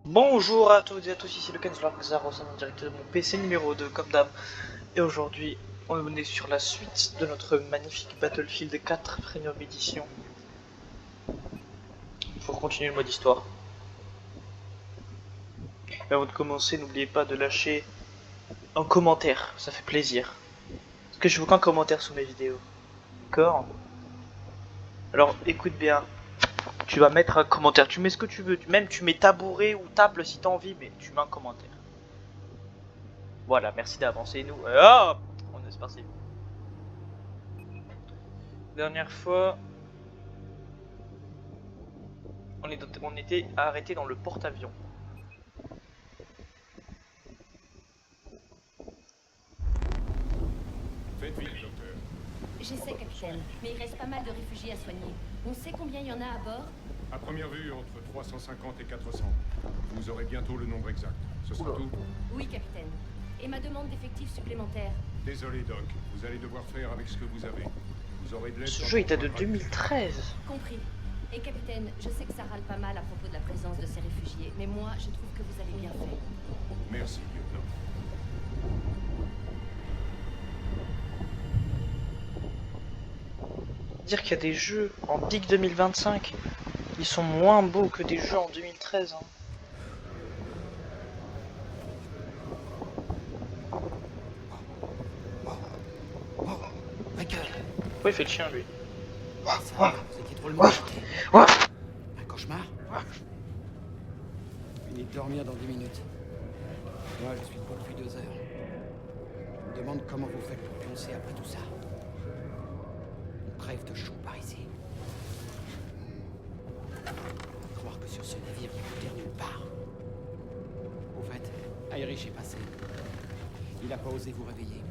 Bonjour à toutes et à tous, ici le Kenzler Xaros en direct de mon PC numéro 2 comme d'hab. Et aujourd'hui, on est sur la suite de notre magnifique Battlefield 4 Premium Edition. Pour continuer le mode histoire. Mais avant de commencer, n'oubliez pas de lâcher un commentaire, ça fait plaisir. Parce que je veux qu'un commentaire sous mes vidéos. D'accord? Alors écoute bien, tu vas mettre un commentaire, tu mets ce que tu veux, même tu mets tabouret ou table si t'as envie, mais tu mets un commentaire. Voilà, merci d'avance. Et nous, hop, on est parti. Dernière fois, on était arrêté dans le porte-avions. Faites vite, docteur. J'essaie, capitaine, mais il reste pas mal de réfugiés à soigner. On sait combien il y en a à bord? À première vue, entre 350 et 400. Vous aurez bientôt le nombre exact. Ce sera tout? Oui, capitaine. Et ma demande d'effectifs supplémentaires? Désolé, Doc. Vous allez devoir faire avec ce que vous avez. Vous aurez de l'aide. Ce jeu il date de 2013. Compris. Et capitaine, je sais que ça râle pas mal à propos de la présence de ces réfugiés, mais moi, je trouve que vous avez bien fait. Merci, lieutenant. Dire qu'il y a des jeux en Big 2025, ils sont moins beaux que des jeux en 2013. Hein. Pourquoi il fait le chien lui? Vous étiez trop le monde. Un cauchemar? Fini de dormir dans 10 minutes. Moi, je suis pas depuis 2 heures. Je me demande comment vous faites pour pioncer après tout ça. On crève de chaud par ici. Croire que sur ce navire, il y a plus d'air nulle part. Au fait, Irish est passé. Il a pas osé vous réveiller.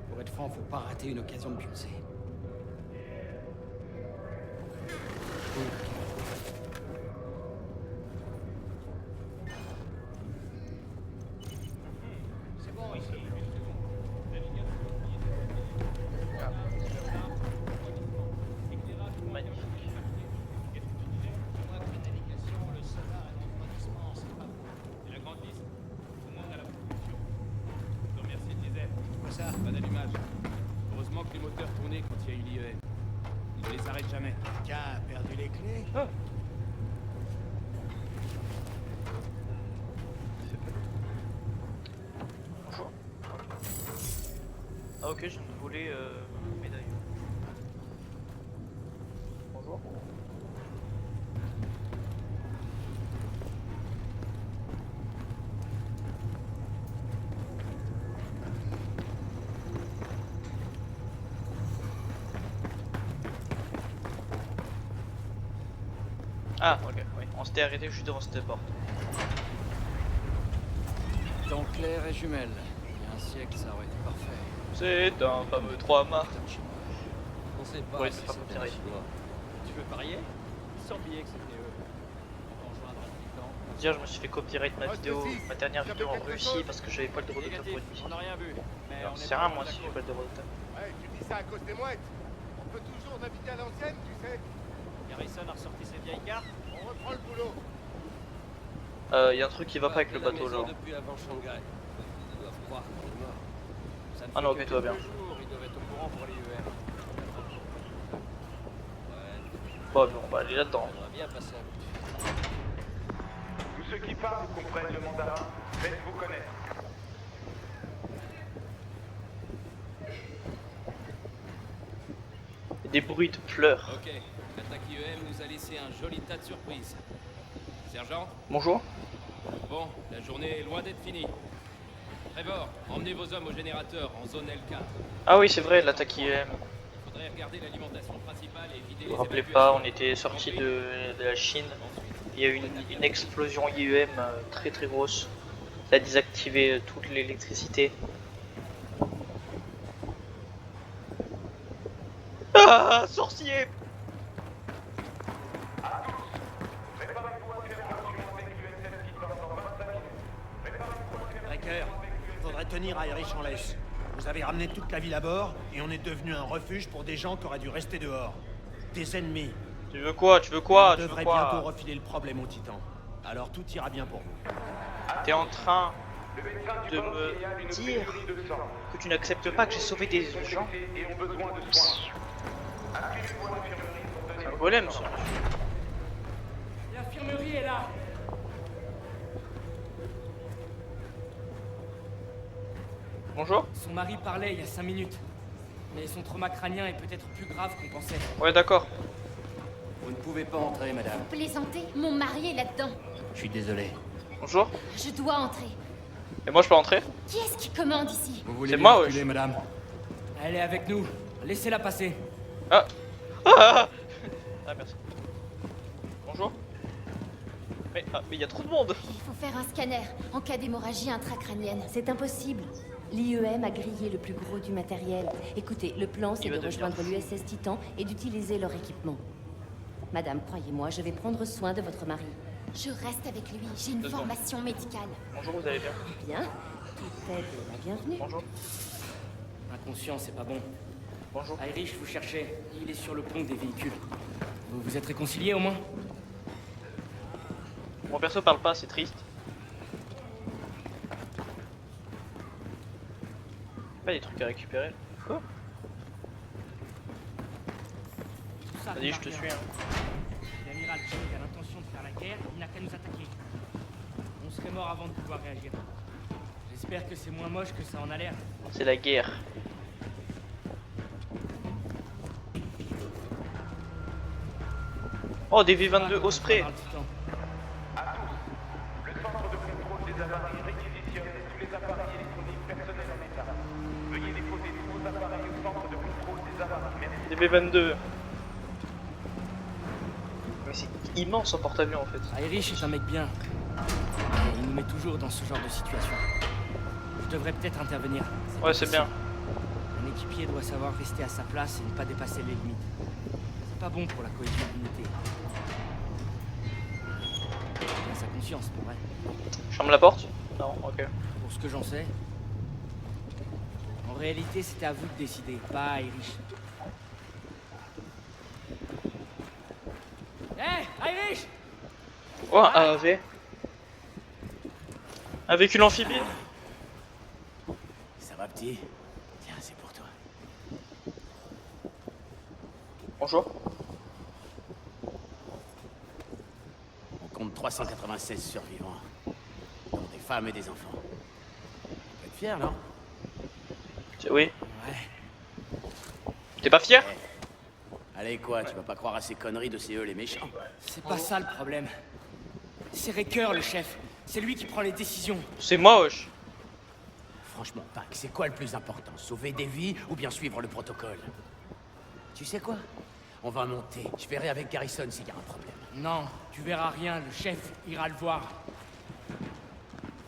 Pour être franc, faut pas rater une occasion de pioncer. C'est bon ici. Magnifique. La grande liste, tout le monde à la production. Je te remercie, Diesel. Quoi ça? Pas d'allumage. Heureusement que les moteurs tournaient quand il y a eu l'IEM. Ils ne les arrêtent jamais. Quelqu'un a perdu les clés? Ah. Bonjour. Ah ok, je viens de voler médaille. Bonjour. Ah ok, oui, on s'était arrêté juste devant cette porte. Temps clair et jumelles. Il y a un siècle, ça aurait été parfait. C'est un fameux 3 mâts. On sait pas Ouais, si c'est pas c'était comme ça, un Chinois. Tu veux parier? Sans billet que c'était eux. On rejoindra le Titan. Dire je me suis fait copyright ma dernière vidéo en Russie parce que j'avais pas le droit d'auteur pour une On mission. n'a rien vu. Mais Alors on c'est rien moi si j'ai pas le droit d'auteur. Ouais, tu dis ça à cause des mouettes. On peut toujours naviguer à l'ancienne, tu sais. Garrison a ressorti ses vieilles cartes. On reprend le boulot. Y a un truc qui va pas avec le bateau genre. Depuis avant Shanghai. Ils doivent croire qu'on est mort. Ça ne Ah non, fait ok, que tout va bien. quelques jours, ils doivent être au courant pour les UM. Ouais, Bon, on va aller là-dedans. on va bien passer un coup de fil. Tous ceux qui parlent ou comprennent le mandarin, faites-vous connaître. Et des bruits de pleurs. Ok, l'attaque IEM nous a laissé un joli tas de surprises. Sergent? Bonjour. Bon, la journée est loin d'être finie. Trevor, emmenez vos hommes au générateur en zone L4. Ah oui c'est vrai l'attaque IM. Il faudrait regarder l'alimentation principale et vider Vous les vous rappelez pas, on évacuations. était sorti de la Chine. Ensuite, Il y a eu une explosion IEM très très grosse. Ça a désactivé toute l'électricité. Ah sorcier! Breaker, faudrait tenir Irish en laisse. Vous avez ramené toute la ville à bord et on est devenu un refuge pour des gens qui auraient dû rester dehors. Des ennemis. Tu veux quoi? Tu veux quoi? On Tu veux devrait quoi? bientôt refiler le problème aux titans. Alors tout ira bien pour vous. T'es en train Le médecin du de bord me signale une dire pénurie de sang. que tu n'acceptes pas que j'ai sauvé des gens. Et ont besoin de soins. Inscrivez-vous à l'infirmerie pour donner C'est un golem, ça. L'infirmerie est là. Bonjour. Son mari parlait il y a 5 minutes. Mais son trauma crânien est peut-être plus grave qu'on pensait. Ouais, d'accord. Vous ne pouvez pas entrer, madame. Plaisantez, mon mari est là-dedans. Je suis désolé. Bonjour. Je dois entrer. Et moi, je peux entrer? Qui est-ce qui commande ici? Vous voulez C'est bien moi, reculer, madame? Elle est avec nous. Laissez-la passer. Ah. Ah, merci. Bonjour. Mais il y a trop de monde. Il faut faire un scanner en cas d'hémorragie intracrânienne. C'est impossible. L'IEM a grillé le plus gros du matériel. Écoutez, le plan, c'est Il va de devenir rejoindre l'USS Titan et d'utiliser leur équipement. Madame, croyez-moi, je vais prendre soin de votre mari. Je reste avec lui. J'ai une 2 secondes. formation médicale. Bonjour, vous allez bien? Bien. Toute aide est la bienvenue. Bonjour. Inconscient, c'est pas bon. Bonjour. Irish vous cherchez. Il est sur le pont des véhicules. Vous vous êtes réconciliés au moins? Mon perso parle pas, c'est triste. Pas des trucs à récupérer. Quoi? Tout ça Vas-y, je va te bien. suis. Hein. L'amiral King a l'intention de faire la guerre, il n'a qu'à nous attaquer. On serait mort avant de pouvoir réagir. J'espère que c'est moins moche que ça en a l'air. C'est la guerre. Oh, des V22 au spray. Dans le Titan. à tous. Le centre de contrôle des appareils réquisitionne tous les appareils électroniques personnels en état. Veuillez déposer tous vos appareils au centre de contrôle des appareils. Merci. Des V22. Mais c'est immense en porte-avions en fait. Irish est un mec bien. Mais il nous met toujours dans ce genre de situation. Je devrais peut-être intervenir. Ouais, c'est bien. Un équipier doit savoir rester à sa place et ne pas dépasser les limites. C'est pas bon pour la cohésion de l'unité. Il a sa conscience, pour vrai. Je ferme la porte? Non, ok. Pour ce que j'en sais. En réalité, c'était à vous de décider, pas Irish. Hé, Irish! Oh, un AAV. Un véhicule amphibie. Ça va, petit? Tiens, c'est pour toi. Bonjour. On compte 396 survivants, dont des femmes et des enfants. On peut être fier, non? Oui. Ouais. T'es pas fier? Allez, quoi, tu vas pas croire à ces conneries de CE les méchants? C'est pas ça le problème. C'est Raker, le chef. C'est lui qui prend les décisions. C'est moi, wesh. Franchement, Pac, c'est quoi le plus important? Sauver des vies ou bien suivre le protocole? Tu sais quoi? On va monter. Je verrai avec Garrison s'il y a un problème. Non, tu verras rien. Le chef ira le voir.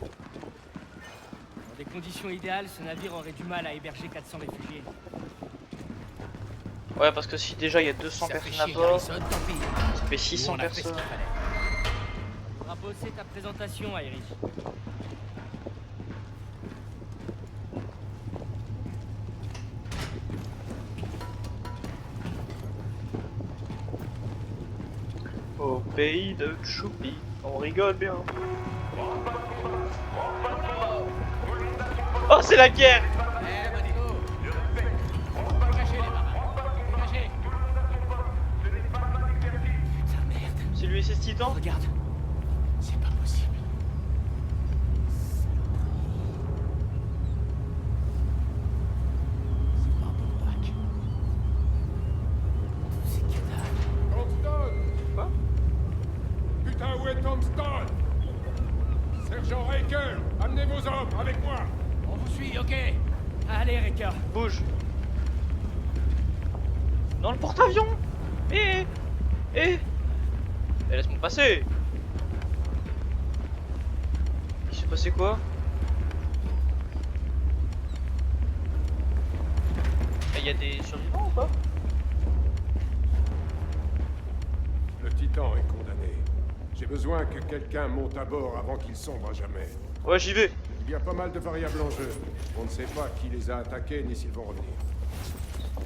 Dans des conditions idéales, ce navire aurait du mal à héberger 400 réfugiés. Ouais, parce que si déjà il y a 200 Ça fait personnes à chier, bord, Garrison, tant pis. ça fait Nous, 600 on a fait ce personnes. qu'il fallait. Faudra bosser ta présentation, Irish. Au pays de Choupi, on rigole bien. Oh, c'est la guerre! Eh, Manico! Dégagez les marins! Dégagez! Putain, merde! C'est l'USS Titan? Regarde. C'est pas possible. C'est pas bon, Pac. Tous ces cadavres. Tombstone! Quoi? Putain, où est Tombstone? Sergent Raker, amenez vos hommes avec moi! On vous suit, ok. Allez, Raker. Bouge! Dans le porte-avions! Eh, laisse-moi passer! Il s'est passé quoi? Il y a des survivants ou pas? Le Titan est condamné. J'ai besoin que quelqu'un monte à bord avant qu'il sombre à jamais. Ouais, j'y vais. Il y a pas mal de variables en jeu. On ne sait pas qui les a attaqués ni s'ils vont revenir.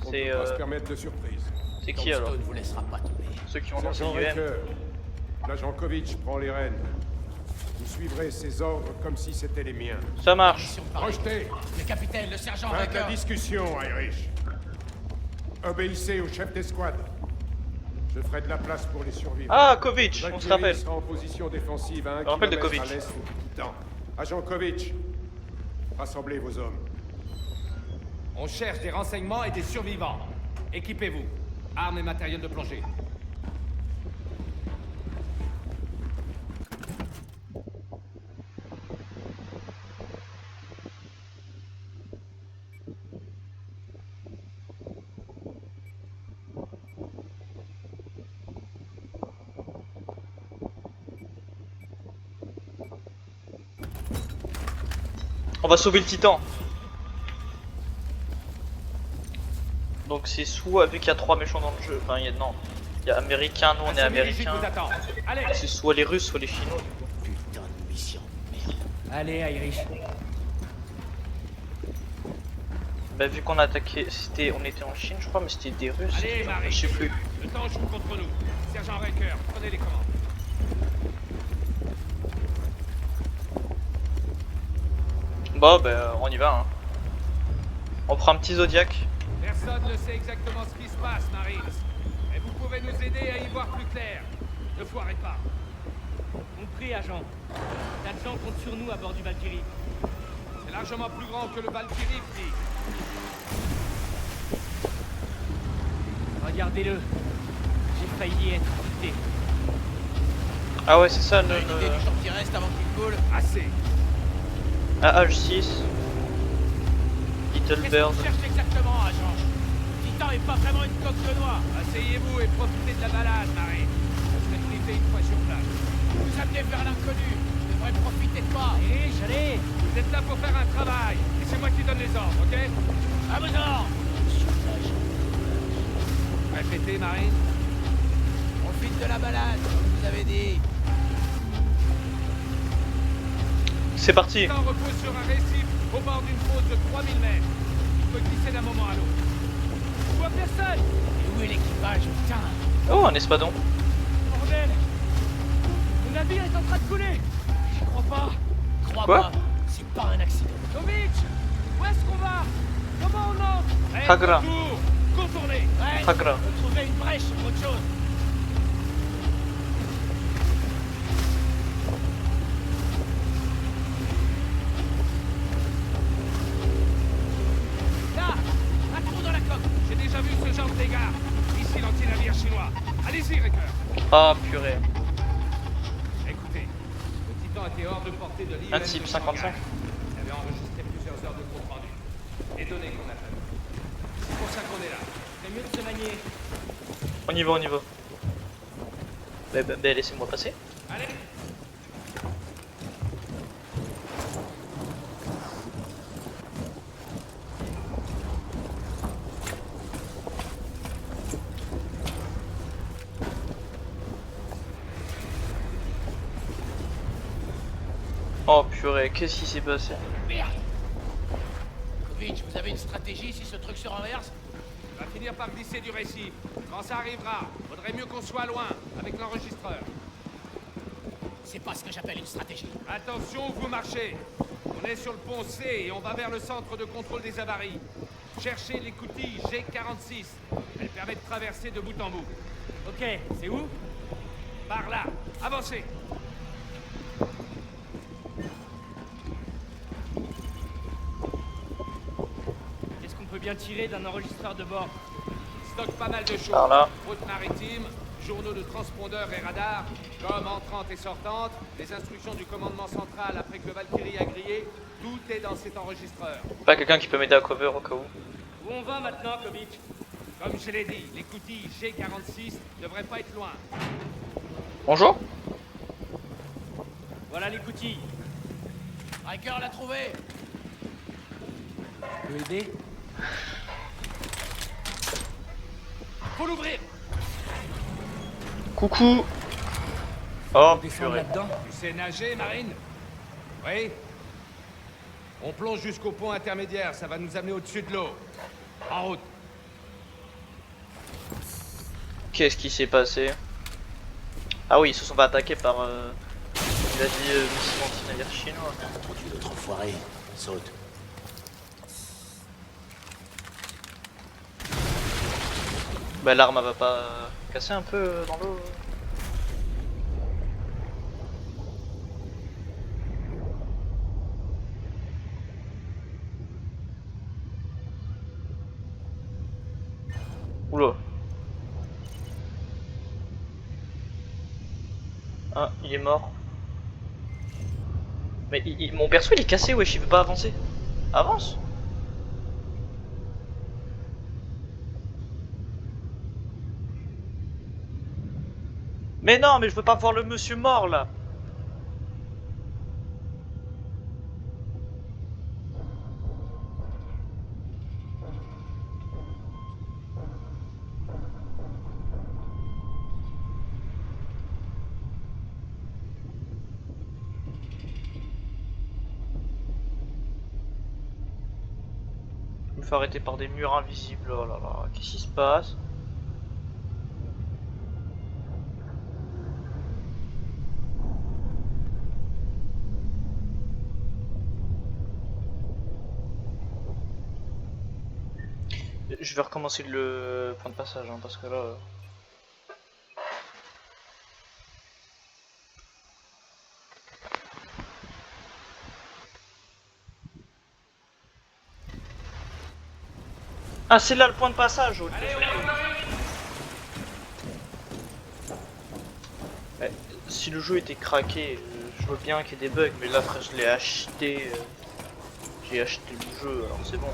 On C'est, ne peut pas se permettre de surprise. C'est qui alors? Tombstone vous laissera pas tomber. Ceux qui ont lancé Sergent l'UM. Raker, l'agent Kovic prend les rênes. Vous suivrez ces ordres comme si c'était les miens. Ça marche. Mission parée. Rejetez. Le capitaine, le sergent Fin de la vainqueur. discussion, Irish. Obéissez au chef d'escouade. Je ferai de la place pour les survivants. Ah, Kovic, on se Valkyrie rappelle. sera en position défensive à 1 On rappelle de kilomètre à Kovic. l'est du Titan. Agent Kovic, rassemblez vos hommes. On cherche des renseignements et des survivants. Équipez-vous. Armes et matériel de plongée. On va sauver le titan. Donc c'est soit, vu qu'il y a 3 méchants dans le jeu, enfin non, il y a américain, nous on est américain. Vous attend. Allez. C'est soit les russes, soit les chinois. Putain de mission. Merde. Allez, Irish. Bah vu qu'on a attaqué, on était en Chine je crois, mais c'était des russes. Allez, Marie. Je sais plus. Le temps joue contre nous. Sergent Riker, prenez les commandes. Bon bah on y va hein. On prend un petit Zodiac. Personne ne sait exactement ce qui se passe, Marines. Mais vous pouvez nous aider à y voir plus clair. Ne foirez pas. Compris, agent. L'agent compte sur nous à bord du Valkyrie. C'est largement plus grand que le Valkyrie, petit. Regardez-le. J'ai failli être buté. Ah ouais c'est ça L'idée du temps qui reste avant qu'il coule. Assez. AH6. Little Qu'est-ce Bird. qu'on cherche exactement, agent? Titan est pas vraiment une coque de noix. Asseyez-vous et profitez de la balade, Marie. Je serai briefé une fois sur place. Vous amenez vers l'inconnu. Je devrais profiter de toi. Irish, allez. Vous êtes là pour faire un travail. Et c'est moi qui donne les ordres, ok? À vos ordres. Répétez, Marine. Profite de la balade, comme vous avez dit. C'est parti. Le temps repose sur un récif au bord d'une fosse de 3000 mètres. Il peut glisser d'un moment à l'autre. On voit personne. Et où est l'équipage, putain? Oh un espadon. Bordel. Le navire est en train de couler. J'y crois pas. Crois-moi, c'est pas un accident. Kovic, où est-ce qu'on va? Comment on entre? Faites Hagra. le tour. Contournez. Ouais, Pas grave. faut trouver une brèche sur autre chose. Là, un trou dans la coque. J'ai déjà vu ce genre de dégâts. Ici, l'anti-navire chinois. Allez-y, Riker. Ah purée. Écoutez, le Titan était hors de portée de l'IUM. Un type 55. Il avait enregistré plusieurs heures de compte rendu. Les données qu'on a faites. C'est pour ça qu'on est là. C'est mieux de se manier. On y va, on y va. Bah, laissez-moi passer. Allez. Oh purée, qu'est-ce qui s'est passé? Merde. Kovic, vous avez une stratégie si ce truc se renverse? On va finir par glisser du récif. Quand ça arrivera, faudrait mieux qu'on soit loin, avec l'enregistreur. C'est pas ce que j'appelle une stratégie. Attention où vous marchez. On est sur le pont C et on va vers le centre de contrôle des avaries. Cherchez l'écoutille G46. Elle permet de traverser de bout en bout. Ok, c'est où? Par là. Avancez. Est-ce qu'on peut bien tirer d'un enregistreur de bord? Stocke pas mal de choses. Par là. Route maritime, journaux de transpondeurs et radars, comme entrantes et sortantes, les instructions du commandement central après que le Valkyrie a grillé, tout est dans cet enregistreur. Pas quelqu'un qui peut m'aider à cover au cas où. Où on va maintenant, Kovic? Comme je l'ai dit, l'écoutille G46 devrait pas être loin. Bonjour. Voilà l'écoutille. Riker l'a trouvé. Peut aider? Faut l'ouvrir. Coucou. Oh Descendre purée. là-dedans? Tu sais nager, Marine? Oui. On plonge jusqu'au pont intermédiaire, ça va nous amener au-dessus de l'eau. En route. Qu'est-ce qui s'est passé? Ah oui, ils se sont fait attaquer par Il a dit missile anti-navire chinois. T'as entendu l'autre enfoiré. Saute. Bah l'arme elle va pas casser un peu dans l'eau. Oula. Ah, il est mort. Mais mon perso il est cassé, wesh, il veut pas avancer. Avance. Mais non, mais je veux pas voir le monsieur mort là. Je me fais arrêter par des murs invisibles. Oh là là, qu'est-ce qui se passe? Je vais recommencer le point de passage hein, parce que là. Ah, c'est là le point de passage. Ok. Si le jeu était craqué, je veux bien qu'il y ait des bugs, mais là, frère, je l'ai acheté. J'ai acheté le jeu, alors c'est bon.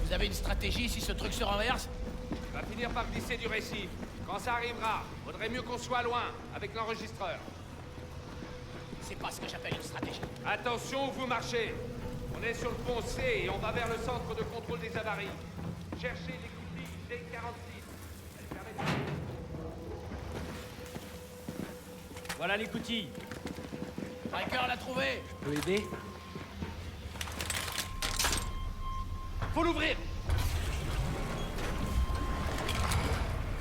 Vous avez une stratégie si ce truc se renverse? Va finir par glisser du récif. Quand ça arrivera, vaudrait mieux qu'on soit loin, avec l'enregistreur. C'est pas ce que j'appelle une stratégie. Attention où vous marchez. On est sur le pont C et on va vers le centre de contrôle des avaries. Cherchez les coutilles D46. Elles permettent... Voilà les coutilles. Riker l'a trouvé. Je peux aider? Faut l'ouvrir.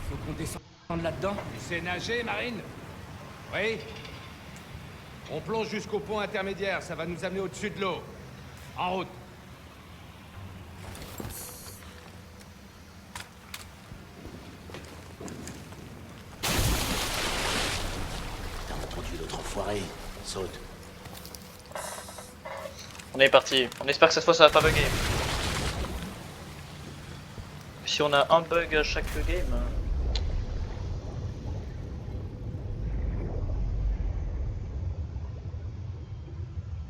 Faut qu'on descende là-dedans. Tu sais nager, Marine? Oui. On plonge jusqu'au pont intermédiaire, ça va nous amener au-dessus de l'eau. En route. T'as entendu l'autre enfoiré. Saute. On est parti. On espère que cette fois ça va pas bugger. Si on a un bug à chaque game.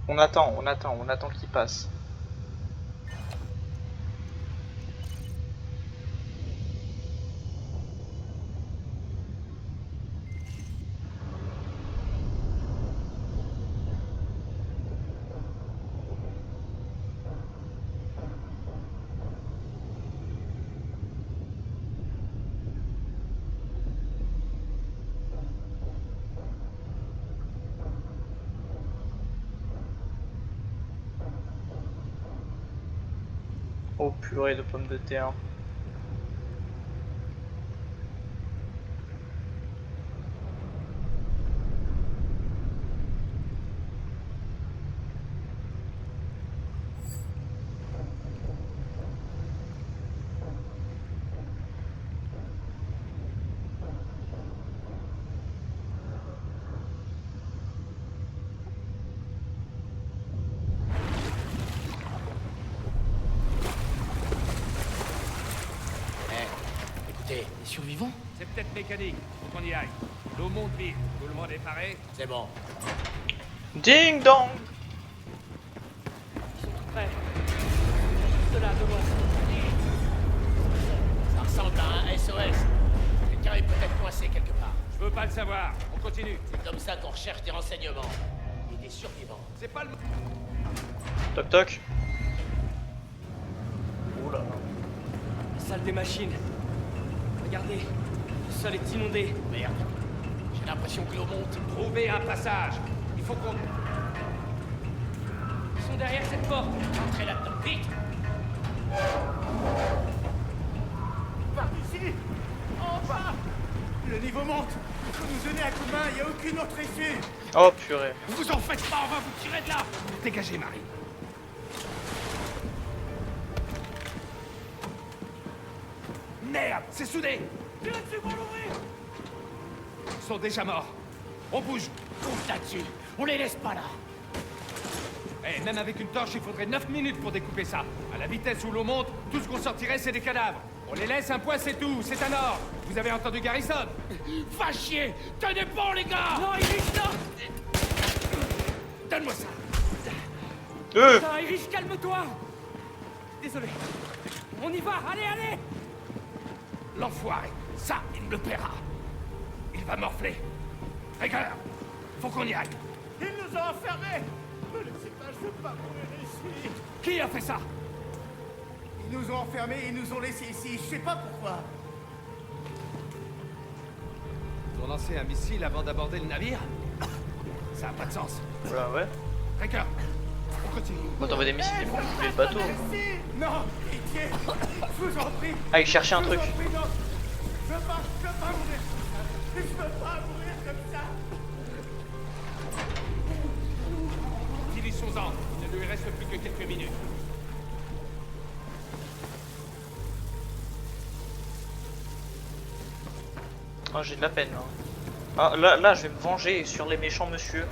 On attend qu'il passe. Oh purée de pommes de terre. Les survivants? C'est peut-être mécanique, faut qu'on y aille. L'eau monte vite, tout le monde est paré. C'est bon. Ding dong. Ils sont tout près. Juste là, devant. Ça ressemble à un SOS. Quelqu'un est peut-être coincé quelque part. Je veux pas le savoir, on continue. C'est comme ça qu'on recherche des renseignements. Et des survivants. C'est pas le... Toc toc. Oula. La salle des machines. Regardez, le sol est inondé. Merde. J'ai l'impression que l'eau monte. Trouver un passage. Il faut qu'on... derrière cette porte. Entrez là-dedans, vite. Par ici. En bas. Le niveau monte. Il faut nous donner un coup de main, il n'y a aucune autre issue. Oh purée. Vous en faites pas, on va vous tirer de là. Dégagez, Marie. Merde, c'est soudé. Tirez dessus pour l'ouvrir. Ils sont déjà morts. On bouge. Compte là-dessus. On les laisse pas là. Eh, même avec une torche, il faudrait 9 minutes pour découper ça. À la vitesse où l'eau monte, tout ce qu'on sortirait, c'est des cadavres. On les laisse un point, c'est tout. C'est un ordre. Vous avez entendu Garrison? Va chier. Tenez bon, les gars. Non, Irish, non. Donne-moi ça. Putain, Irish, calme-toi. Désolé. On y va. Allez, allez. L'enfoiré. Ça, il me le paiera. Il va morfler. Rigueur. Faut qu'on y aille. Ils nous ont enfermés. Ne laissez pas, je veux pas mourir ici. Qui a fait ça? Ils nous ont enfermés, ils nous ont laissés ici, je sais pas pourquoi. Ils ont lancé un missile avant d'aborder le navire? Ça a pas de sens. Voilà, ouais. Rigueur. On continue. Quand on veut des missiles, ils vont couler le bateau. Merci. Non, pitié. Je vous en prie. Ah, il cherchait un Je vous truc. en prie, non. Je veux pas mourir comme ça. Je veux pas mourir comme ça. Utilisons-en. Il ne lui reste plus que quelques minutes. Oh, j'ai de la peine. Hein. Ah, là, je vais me venger sur les méchants monsieur.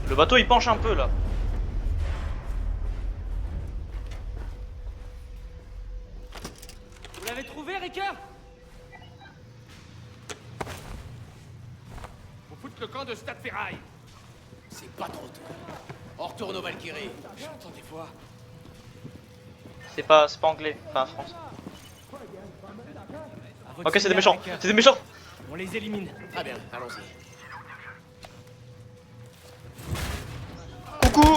Le bateau, il penche un peu, là. Vous l'avez trouvé, Ricker? Faut foutre le camp de Stade Ferraille. C'est pas trop tôt. On retourne aux Valkyries. J'entends des voix. C'est pas anglais, enfin France. À votre Ok, c'est des signal, méchants. Ricker. C'est des méchants. On les élimine. Très bien, allons-y. Coucou.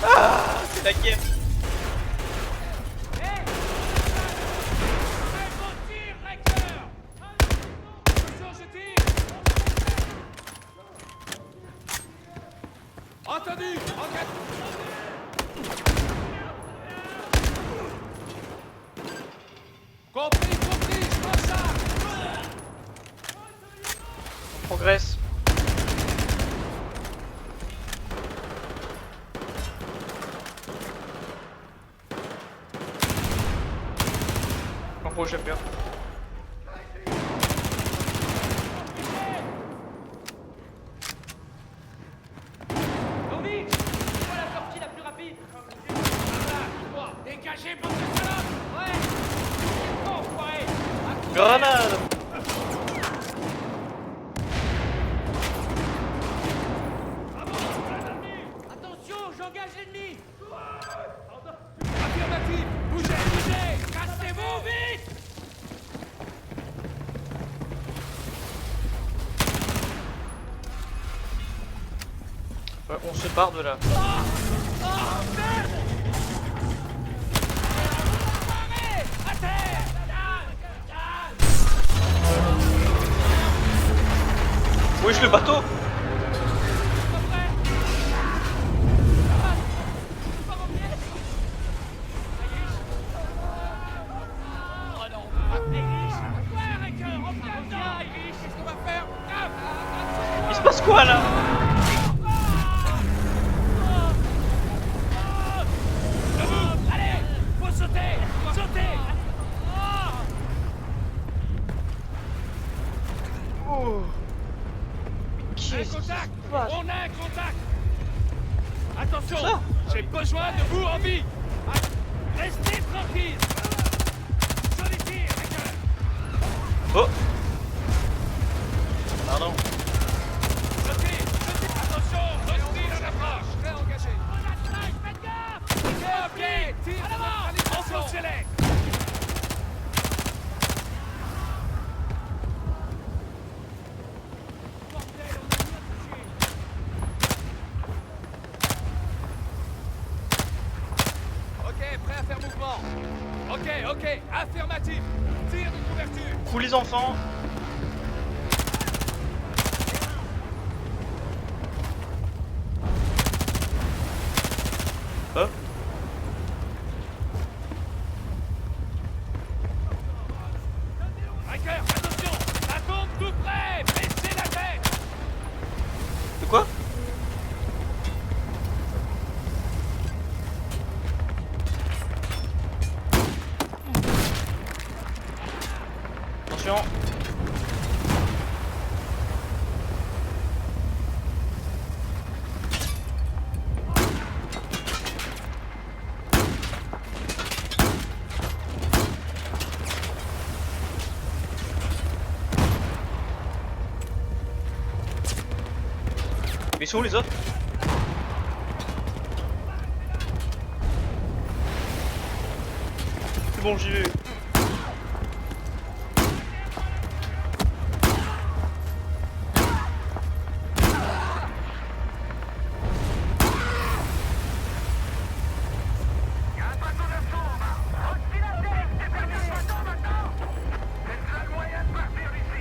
Ah, c'est la game. Entendu. Compris, je vois ça. On progresse. En gros, j'aime bien. Tommy, c'est quoi la sortie la plus rapide? Dégagez, bande de salopes. Ouais. C'est bon, enfoiré. Grenade. Attention, j'engage l'ennemi. Affirmatif. Bougez. Cassez-vous vite. Ouais, on se barre de là. Wesh, le bateau. Il se passe quoi là? Allez, faut sauter. Oh. Un contact. On a un contact. Ça Attention, j'ai besoin de vous en vie. Restez tranquille. Joli tir, Ricker. Oh. Pardon. Sautez. Attention, hostile à l'approche. Très engagé. Faites gaffe. Ok, tire à l'avant. Enfoncez-les. Ok, prêt à faire mouvement. Ok, affirmatif. Tire de couverture. Coups les enfants. Ils sont où les autres? C'est bon, j'y vais.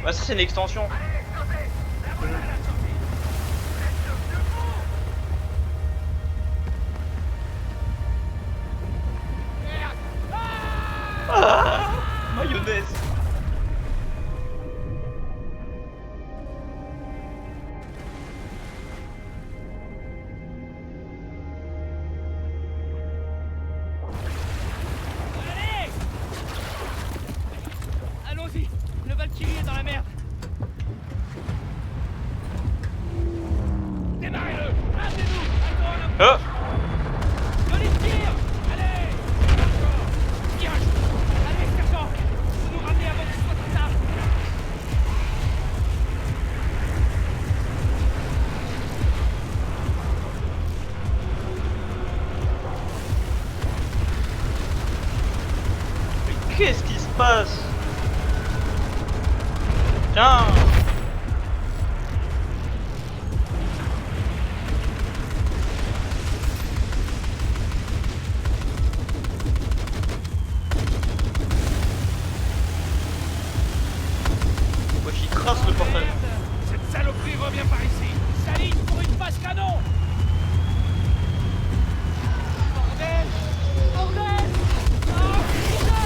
Bah ça c'est une extension. Ah, mayonnaise. Allez! Allons-y! Le Valkyrie est dans la merde! Démarrez-le! Hâtez-nous! Oh! Donnez le tir! Allez! Virage! Allez, sergent! Vous nous ramenez avant qu'il soit trop tard! Mais qu'est-ce qui se passe? Tiens! Faut qu'il trace le portail. Cette saloperie revient par ici! S'aligne pour une passe canon! Bordel! Bordel! Oh putain!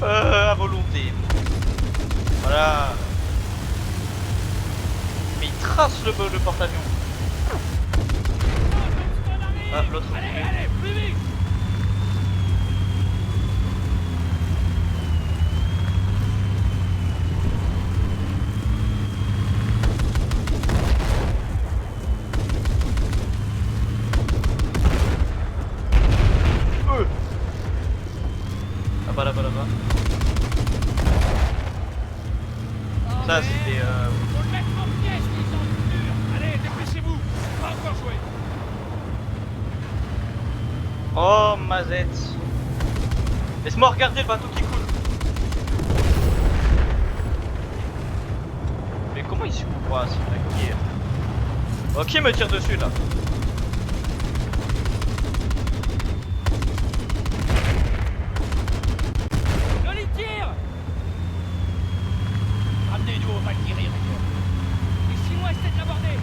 À volonté. Voilà. Mais il trace le porte-avions. Ah, l'autre. Allez, allez, plus vite! Là-bas, là-bas, là-bas. Ça, c'était Faut le mettre en pièce, les gens durs! Allez, dépêchez-vous! Pas encore joué! Oh, mazette. Laisse-moi regarder le bateau qui coule. Mais comment il se couvre? Ok, me tire dessus là. Joli tir! Ramenez-nous au Valkyrie, Rico. Les Chinois essaient de l'aborder.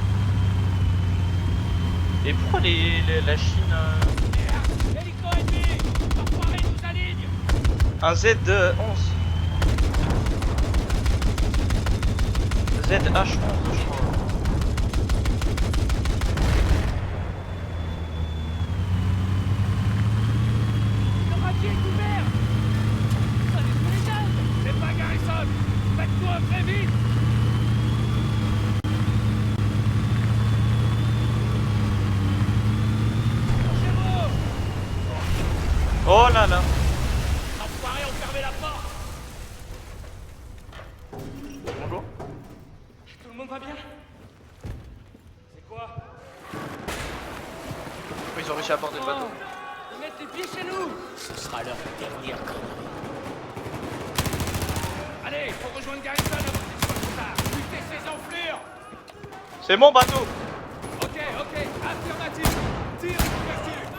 Et pourquoi la Chine... Merde! Hélico ennemi! L'enfoiré nous aligne! Un Z11. ZH11 je crois. Le radier est ouvert! Ça détruit les Alpes! C'est pas Garrison! Faites-nous un très vite! Chez-vous! Oh là là. Enfoirés ont fermé la porte! Bonjour. Tout le monde va bien? C'est quoi? Ils ont réussi à porter le bateau. Ils mettent les pieds chez nous! Ce sera leur dernière connerie. Allez, faut rejoindre Garrison avant qu'il soit trop tard! Butez ces enflures! C'est mon bateau. Ok, affirmatif! Tire et couverture!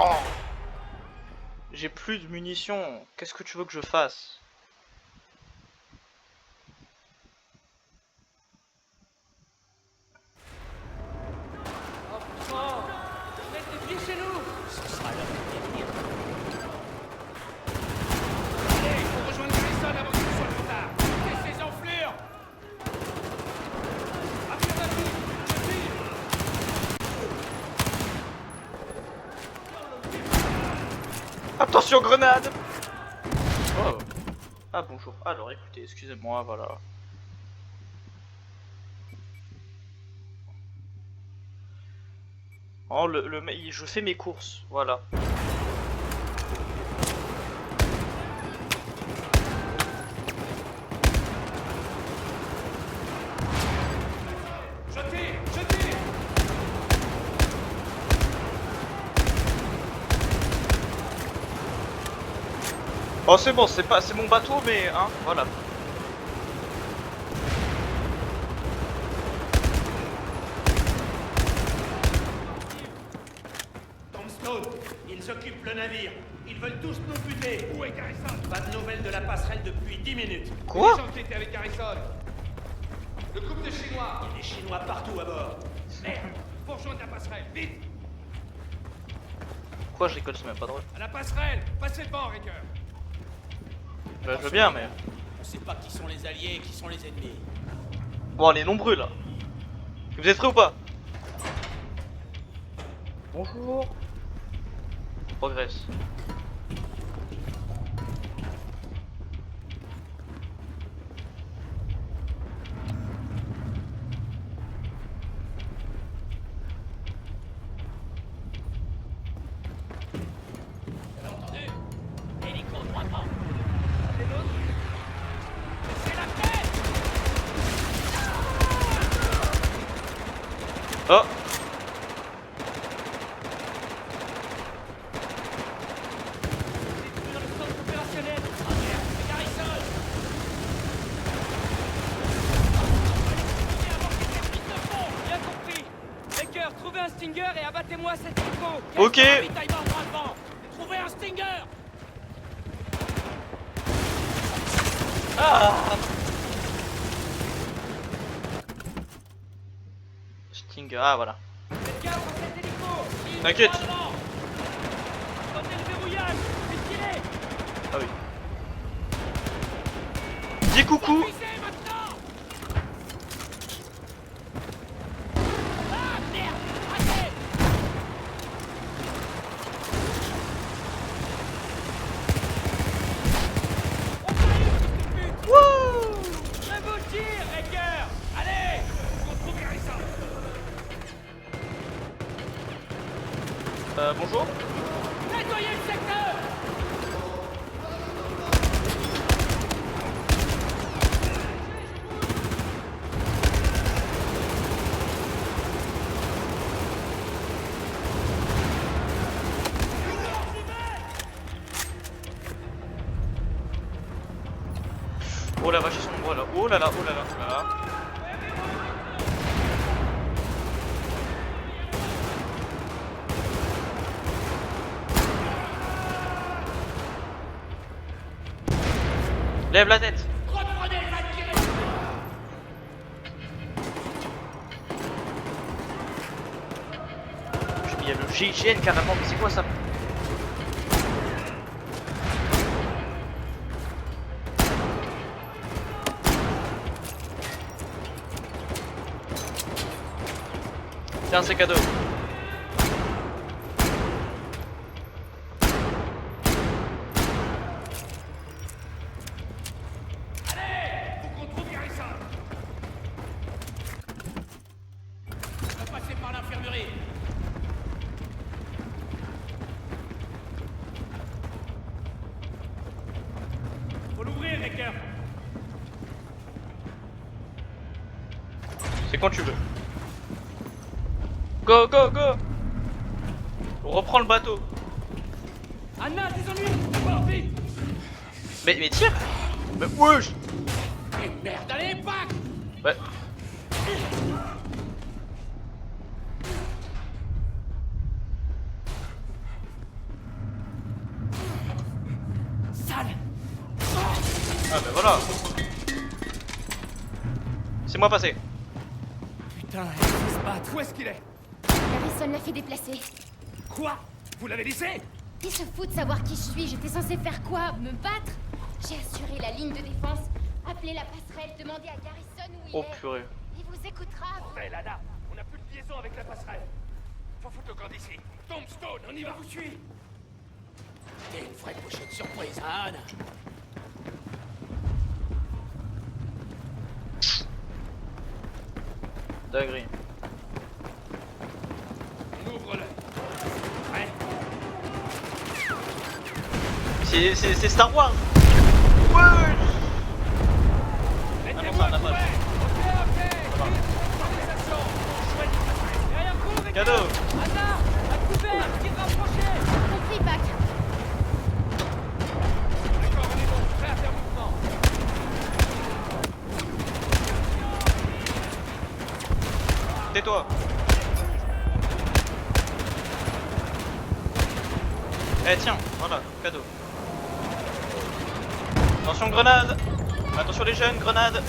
Oh. J'ai plus de munitions. Qu'est-ce que tu veux que je fasse? Oh putain! Mettre les pieds chez nous! Ce sera leur dernière connerie. Allez, faut rejoindre Garrison avant qu'il soit trop tard! Butez ces enflures! Affirmatif! Je tire! Attention grenade. Oh. Ah bonjour. Alors écoutez, excusez-moi, voilà. Oh, je fais mes courses, voilà. Jetez! Jetez! Oh c'est bon, c'est mon bateau, mais hein, voilà. Tombstone, ils occupent le navire. Ils veulent tous nous buter. Où est Garrison? Pas de nouvelles de la passerelle depuis 10 minutes. Quoi? Les gens qui étaient avec Garrison. Le couple de Chinois. Il y a des Chinois partout à bord. Merde! Faut rejoindre la passerelle, vite! Pourquoi je rigole, c'est même pas drôle. À la passerelle! Passez devant, Riker! Bah, je veux bien, mais... On sait pas qui sont les alliés et qui sont les ennemis. Bon, on est nombreux, là. Vous êtes prêts ou pas? Bonjour. On progresse. Hélico droitement. Les nôtres. C'est la tête. Oh! Dans le centre opérationnel. Ah merde, c'est Garrison. Allez, avant qu'il ait pris de fond. Bien compris. Baker, trouvez un Stinger et abattez-moi cet hélico. Ok. Ravitaillement droit devant. Trouvez un Stinger. Ah! Stinger, ah voilà. Faites gaffe à cet hélico. Il T'inquiète. droit devant. Prenez le verrouillage. Et tirez. Ah oui. Dis coucou! Visez maintenant. Ah merde. Arrêtez. On va aller, fils de pute. Wouh. Très beau tir, Riker. Allez. On trouve Garrison! Bonjour? Nettoyez le secteur. Oh la vache, ils sont nombreux là. Oh là là, oh là là, oh là là. Lève la tête! Reprenez la direction. Il y a le GIGN carrément, mais c'est quoi ça? Tiens, c'est cadeau. Faut qu'on trouve Garrison! On va passer par l'infirmerie. Faut l'ouvrir, Riker! C'est quand tu veux. Go, go, go! On reprend le bateau. Anna, des ennuis. D'abord, vite. Mais tire! Mais wesh! Et merde, allez, pack. Ouais. Sale. Ah ben voilà! C'est moi passé. Putain, elle faut se battre. Où est-ce qu'il est? Garrison l'a fait déplacer. Quoi? Vous l'avez laissé? Il se fout de savoir qui je suis. J'étais censée faire quoi? Me battre? J'ai assuré la ligne de défense. Appelez la passerelle, demandez à Garrison où il Oh est. purée. Il vous écoutera. Bordel, Anna! On n'a plus de liaison avec la passerelle! Faut foutre le camp d'ici! Tombstone, on y va! Vous suis. T'es une vraie pochette surprise, hein, Anna? Dinguerie. On ouvre la c'est Star Wars. Ouais. Ah non, c'est un amas. Cadeau. Anna, à couvert, tir rapproché. Compris, Pac. D'accord, on est bon, prêt à faire mouvement. Tais-toi. Eh tiens, voilà, cadeau. Attention grenade. Attention les jeunes, grenade.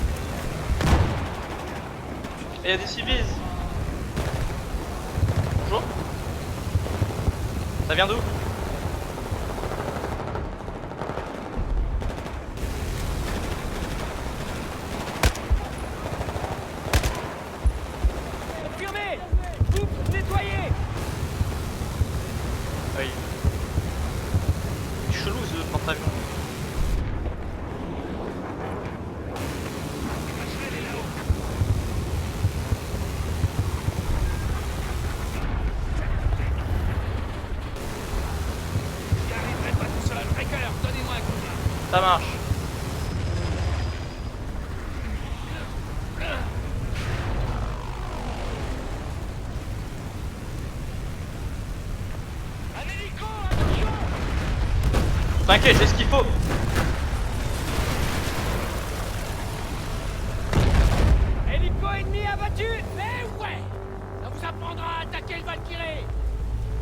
Et il y a des civils. Bonjour. Ça vient d'où? Confirmé. Coupe nettoyé. Oui. C'est chelou ce porte-avions. J'y arriverai pas tout seul. Breaker, donnez-moi un coup de main. Ça marche. Un hélico, attention. T'inquiète, j'ai ce qu'il faut. Hélico ennemi abattu. Mais ouais. Ça vous apprendra à attaquer le Valkyrie.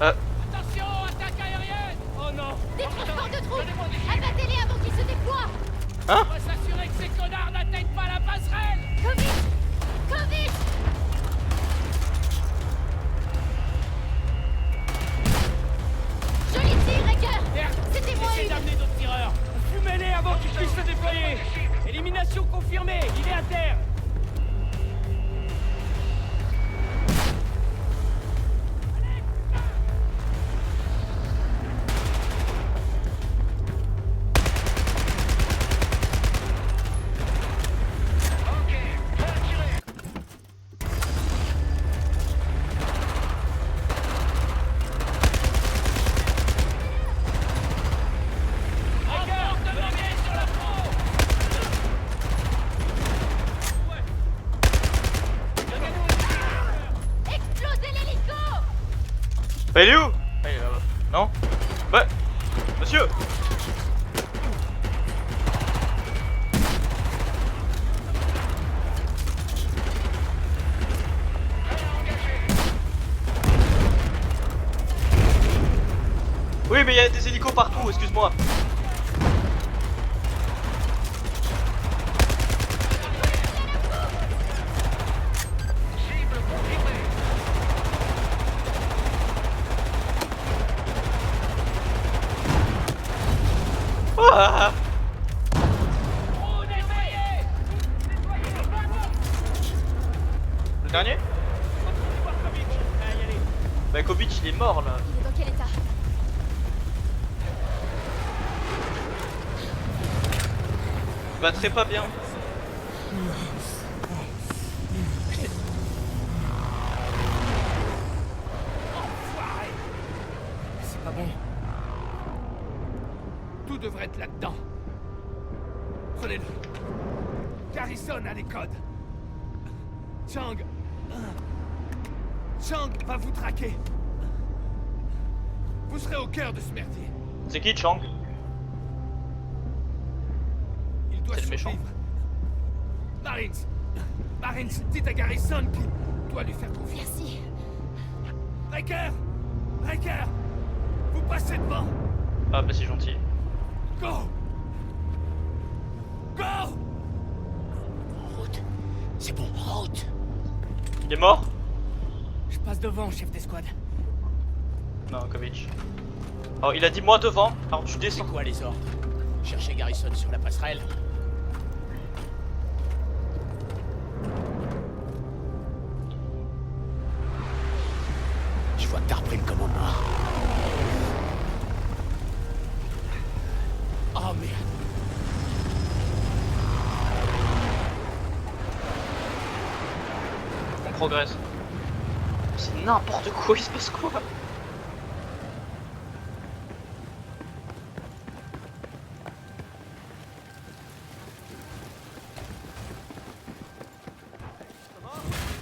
Attention, attaque aérienne. Oh non. Des transports de troupes. Abattez-les avant qu'ils se déploient. Hein? On va s'assurer que ces connards n'atteignent pas la passerelle. Covid. Joli tir, Raker. Merde, C'était moi essayez une. d'amener d'autres tireurs. Fumez-les avant qu'ils puissent se déployer. Élimination confirmée, il est à terre. Encore de l'ennemi sur la front. Explosez l'hélico. Bah, il est où? Ah, il est là-bas. Non? Ouais. Monsieur. Oui, mais il y a des hélicos partout, excuse-moi. Ah. Oh, nettoyez. Le dernier? Voir Kovic. Allez, allez. Bah, Kovic il est mort là. Il est dans quel état? Bah, très pas bien. Enfoiré. C'est pas bon. Tout devrait être là-dedans. Prenez-le. Garrison a les codes. Chang. Chang va vous traquer. Vous serez au cœur de ce merdier. C'est qui Chang? Il doit C'est le méchant. survivre. Marines, dites à Garrison qu'il doit lui faire confiance. Merci. Breaker, vous passez devant. Ah bah c'est gentil. Go. En route. C'est bon, en route. Il est mort? Je passe devant, chef d'escouade. Non, Kovic. Oh, il a dit moi devant, alors tu C'est descends. quoi les ordres? Cherchez Garrison sur la passerelle. Je vois que t'as repris le commandement. Oh merde. On progresse. C'est n'importe quoi, il se passe quoi?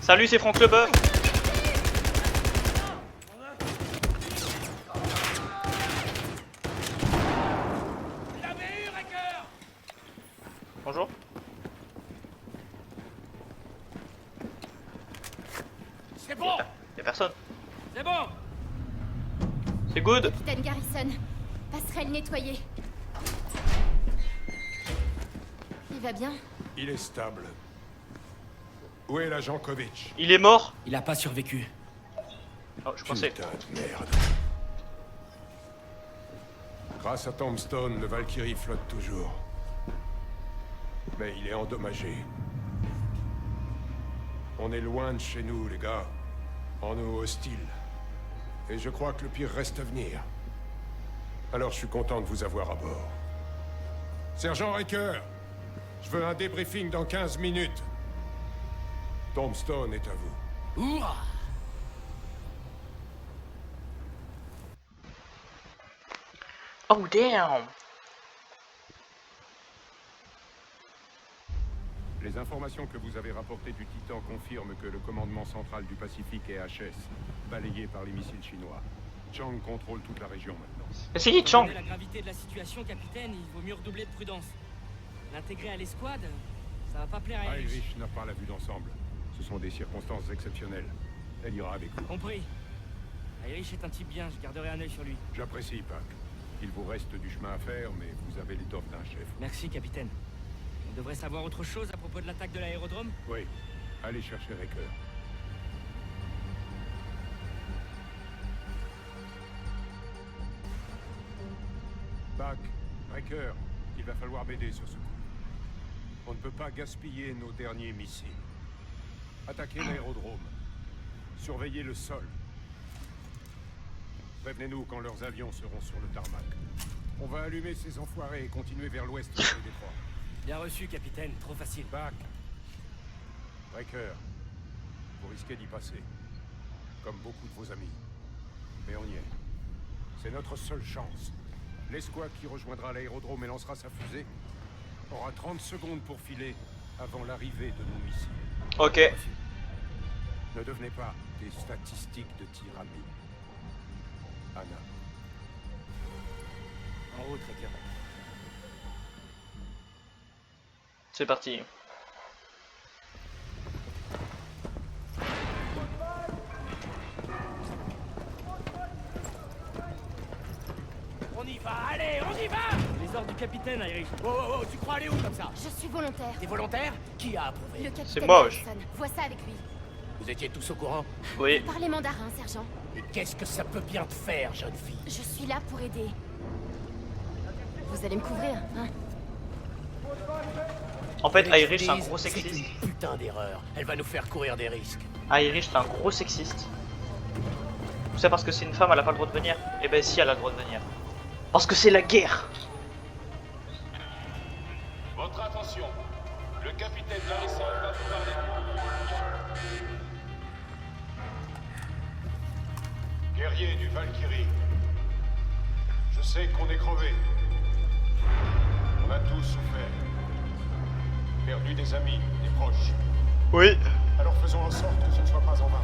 Salut, c'est Franck Leboeuf. Bonjour. C'est bon. Y'a personne. C'est bon. C'est good. Capitaine Garrison, passerelle nettoyée. Il va bien? Il est stable. Où est l'agent Kovic? Il est mort. Il a pas survécu. Oh, je pensais. Putain de merde. Grâce à Tombstone, le Valkyrie flotte toujours. Mais il est endommagé. On est loin de chez nous, les gars. En eau hostile. Et je crois que le pire reste à venir. Alors je suis content de vous avoir à bord. Sergent Riker, je veux un débriefing dans 15 minutes. Tombstone est à vous. Ouah. Oh damn. Les informations que vous avez rapportées du Titan confirment que le commandement central du Pacifique est HS, balayé par les missiles chinois. Chang contrôle toute la région maintenant. Mais c'est qui Chang? La gravité de la situation, capitaine, il vaut mieux redoubler de prudence. L'intégrer à l'escouade, ça va pas plaire à Irish. Irish n'a pas la vue d'ensemble. Ce sont des circonstances exceptionnelles. Elle ira avec vous. Compris. Irish est un type bien, je garderai un œil sur lui. J'apprécie, Pac. Il vous reste du chemin à faire, mais vous avez l'étoffe d'un chef. Merci, capitaine. On devrait savoir autre chose à propos de l'attaque de l'aérodrome? Oui. Allez chercher Riker. Pac, Riker, il va falloir m'aider sur ce coup. On ne peut pas gaspiller nos derniers missiles. Attaquez l'aérodrome. Surveillez le sol. Prévenez-nous quand leurs avions seront sur le tarmac. On va allumer ces enfoirés et continuer vers l'ouest du détroit. Bien reçu, capitaine. Trop facile. Pac. Riker, vous risquez d'y passer. Comme beaucoup de vos amis. Mais on y est. C'est notre seule chance. L'escouade qui rejoindra l'aérodrome et lancera sa fusée aura 30 secondes pour filer avant l'arrivée de nos missiles. Ok. Ne devenez pas des statistiques de tyrannie. Anna. En route, Riker. C'est parti. On y va, allez, on y va. Les ordres du capitaine, Irish. Oh, oh, oh, tu crois aller où comme ça? Je suis volontaire. T'es volontaire? Qui a approuvé? Le capitaine moche. Garrison. Vois ça avec lui. Vous étiez tous au courant? Oui. Parlez mandarin, sergent. Et qu'est-ce que ça peut bien te faire, jeune fille? Je suis là pour aider. Vous allez me couvrir, hein? En fait, Irish c'est un Please, gros c'est sexiste. une putain d'erreur. Elle va nous faire courir des risques. Irish c'est un gros sexiste. Tout ça parce que c'est une femme, elle a pas le droit de venir. Eh ben si, elle a le droit de venir. Parce que c'est la guerre. Votre attention. Le capitaine Garrison va vous parler. Guerrier du Valkyrie. Je sais qu'on est crevés. On a tous souffert. Perdu des amis, des proches. Oui. Alors faisons en sorte que ce ne soit pas en vain.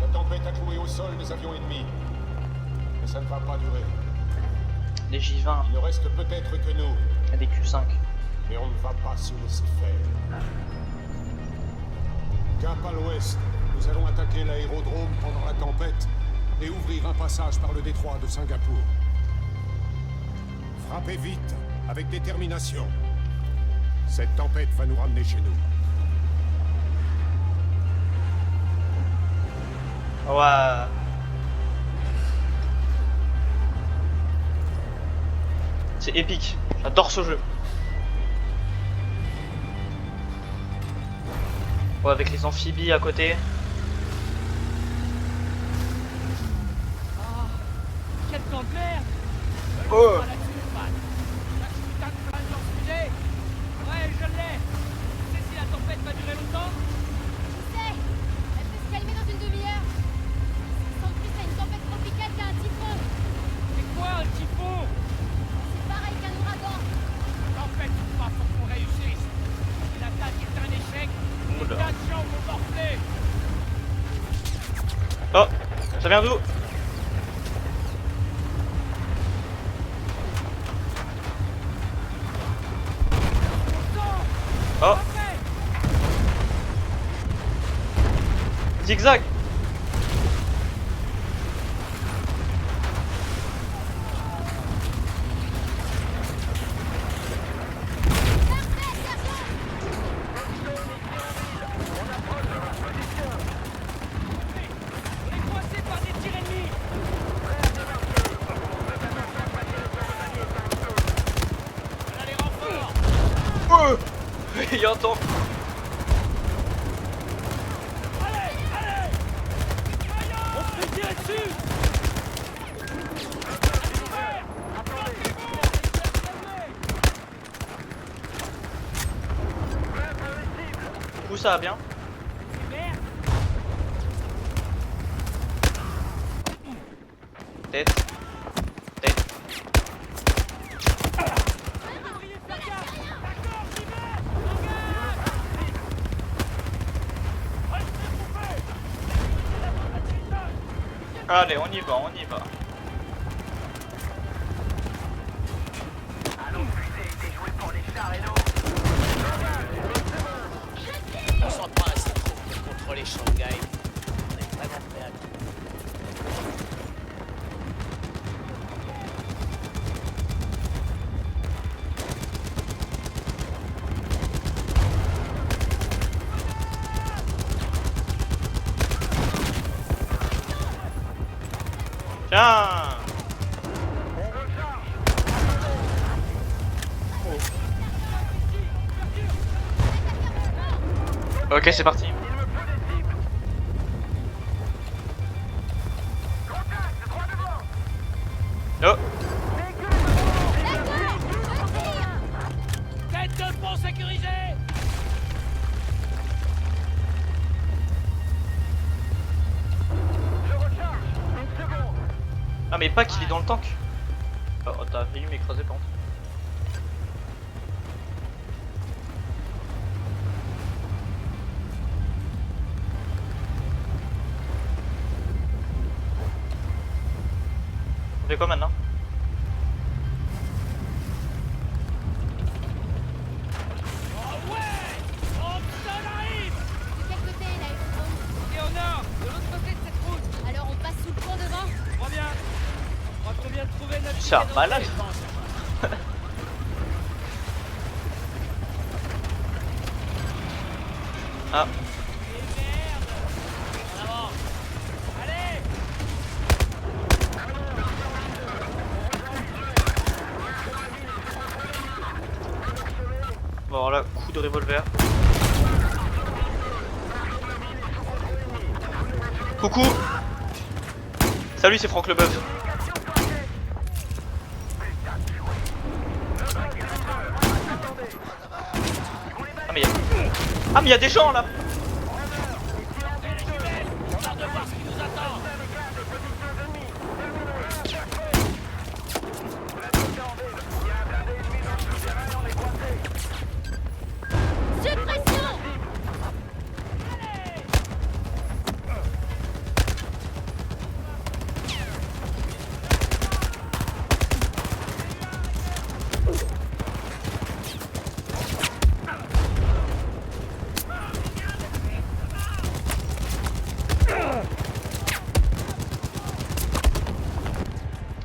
La tempête a cloué au sol des avions ennemis. Mais ça ne va pas durer. Les J20, Il ne reste peut-être que nous, il y a des Q5. mais on ne va pas se laisser faire. Cap à l'ouest, nous allons attaquer l'aérodrome pendant la tempête et ouvrir un passage par le détroit de Singapour. Frappez vite, avec détermination. Cette tempête va nous ramener chez nous. Ouais. C'est épique. J'adore ce jeu. Ouais, avec les amphibies à côté. Quel plan de merde! Oh. Pas là-dessus, Pat. Lâche ce putain de flingue dans ce sujet. Ouais, je l'ai! Tu sais si la tempête va durer longtemps? Je sais. Elle peut se calmer dans une demi-heure. Ça ressemble plus à une tempête tropicale qu'à un typhon. C'est quoi un typhon? C'est pareil qu'un ouragan. Tempête ou pas, faut qu'on réussisse. Si l'attaque est un échec, on Ça vient d'où? Oh. Zigzag. Il y a un tank. On se fait tirer dessus. Où ça va bien? Tête. Tête. Allez, on y va, on y va. On s'en prend assez trop pour contrôler Shanghai. On est vraiment prêt. Tiens. Oh. Ok, c'est parti. Oh. Tête de pont sécurisée. Ah mais pas qu'il est dans le tank. Oh t'as failli m'écraser par contre. On fait quoi maintenant? Oh ouais. Thompson arrive. De quel côté l'aérodrome? Et au nord, de l'autre côté de cette route. Alors on passe sous le pont devant? Très bien. Je crois qu'on vient de trouver notre C'est un ticket malade. d'entrée. Ah. Et merde. En avant. Allez. Bon alors là, coup de revolver. Coucou. Salut, c'est Franck Leboeuf. Ah mais il y a des gens là. Histoire de voir ce qui nous attend. Suppression!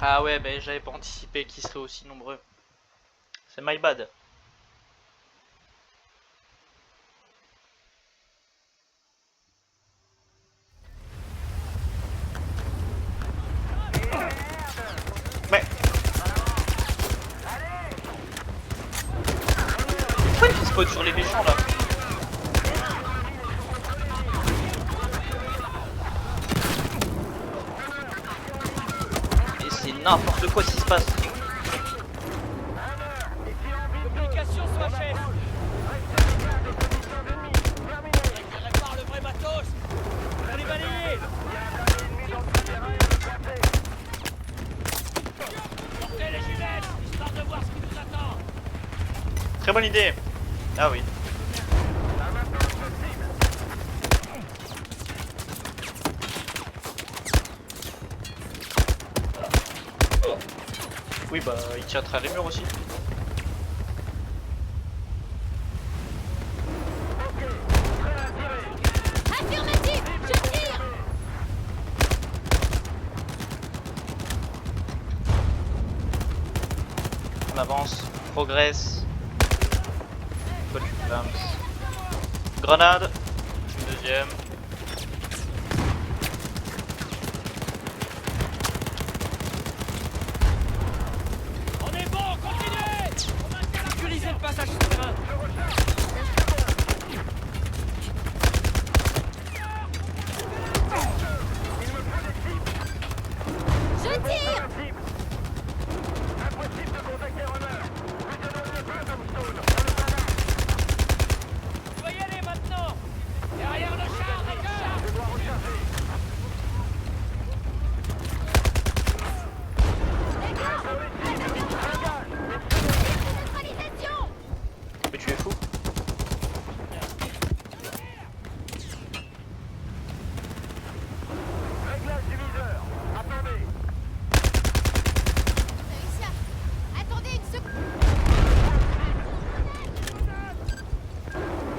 Ah ouais, bah j'avais pas anticipé qu'ils seraient aussi nombreux. C'est my bad. Mais... Pourquoi il spawn sur les méchants là? Et c'est n'importe quoi ce qui se passe. Communication soit chef. On répare le vrai matos. On les balayer. Portez les jumelles, histoire de voir ce qui nous attend. Très bonne idée. Ah oui. Oui, bah, il tire à travers les murs aussi. Affirmatif, je tire. On avance, on progresse. Toi, tu flammes. Grenade. Une deuxième. On est bon, continuez. Sécurisez le passage souterrain. Je tire. Impossible de contacter Runner. Nous tenons le feu, Tombstone. On va y aller maintenant. Derrière le char, d'accord. Je dois recharger. Neutralisation. Mais tu es fou. Réglage du viseur. Attendez. Réussi à- Attendez une seconde.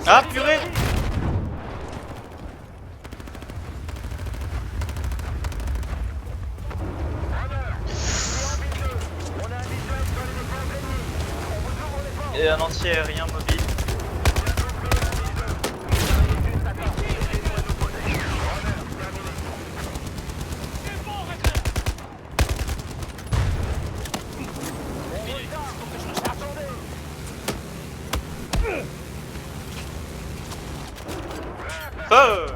Ah, purée! On a un visuel sur les défenses ennemies. On vous ouvre les portes. Et un anti-aérien mobile. C'est bon, Racker. Feu!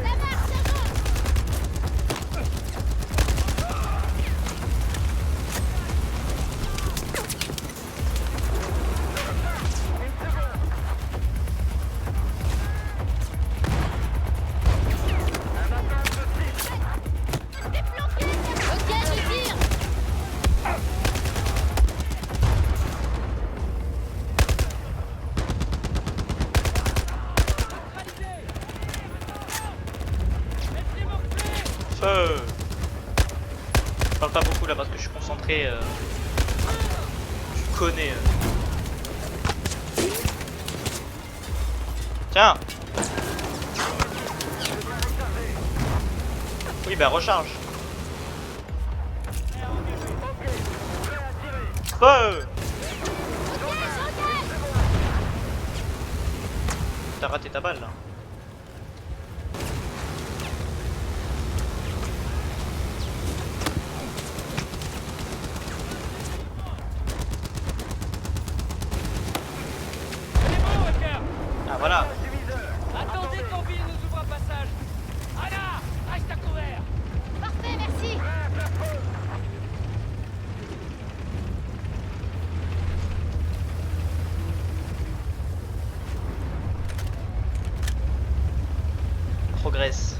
Ça marche, avance. Déplanqué. Ok, je tire. Feu! Je parle pas beaucoup là parce que je suis concentré. Tu connais. Tiens! Oui, bah recharge. Feu! T'as raté ta balle là. C'est bon, Racker. Ah voilà. Attendez qu'on ville nous ouvre un passage. Anna, reste à couvert. Parfait, merci. Progresse.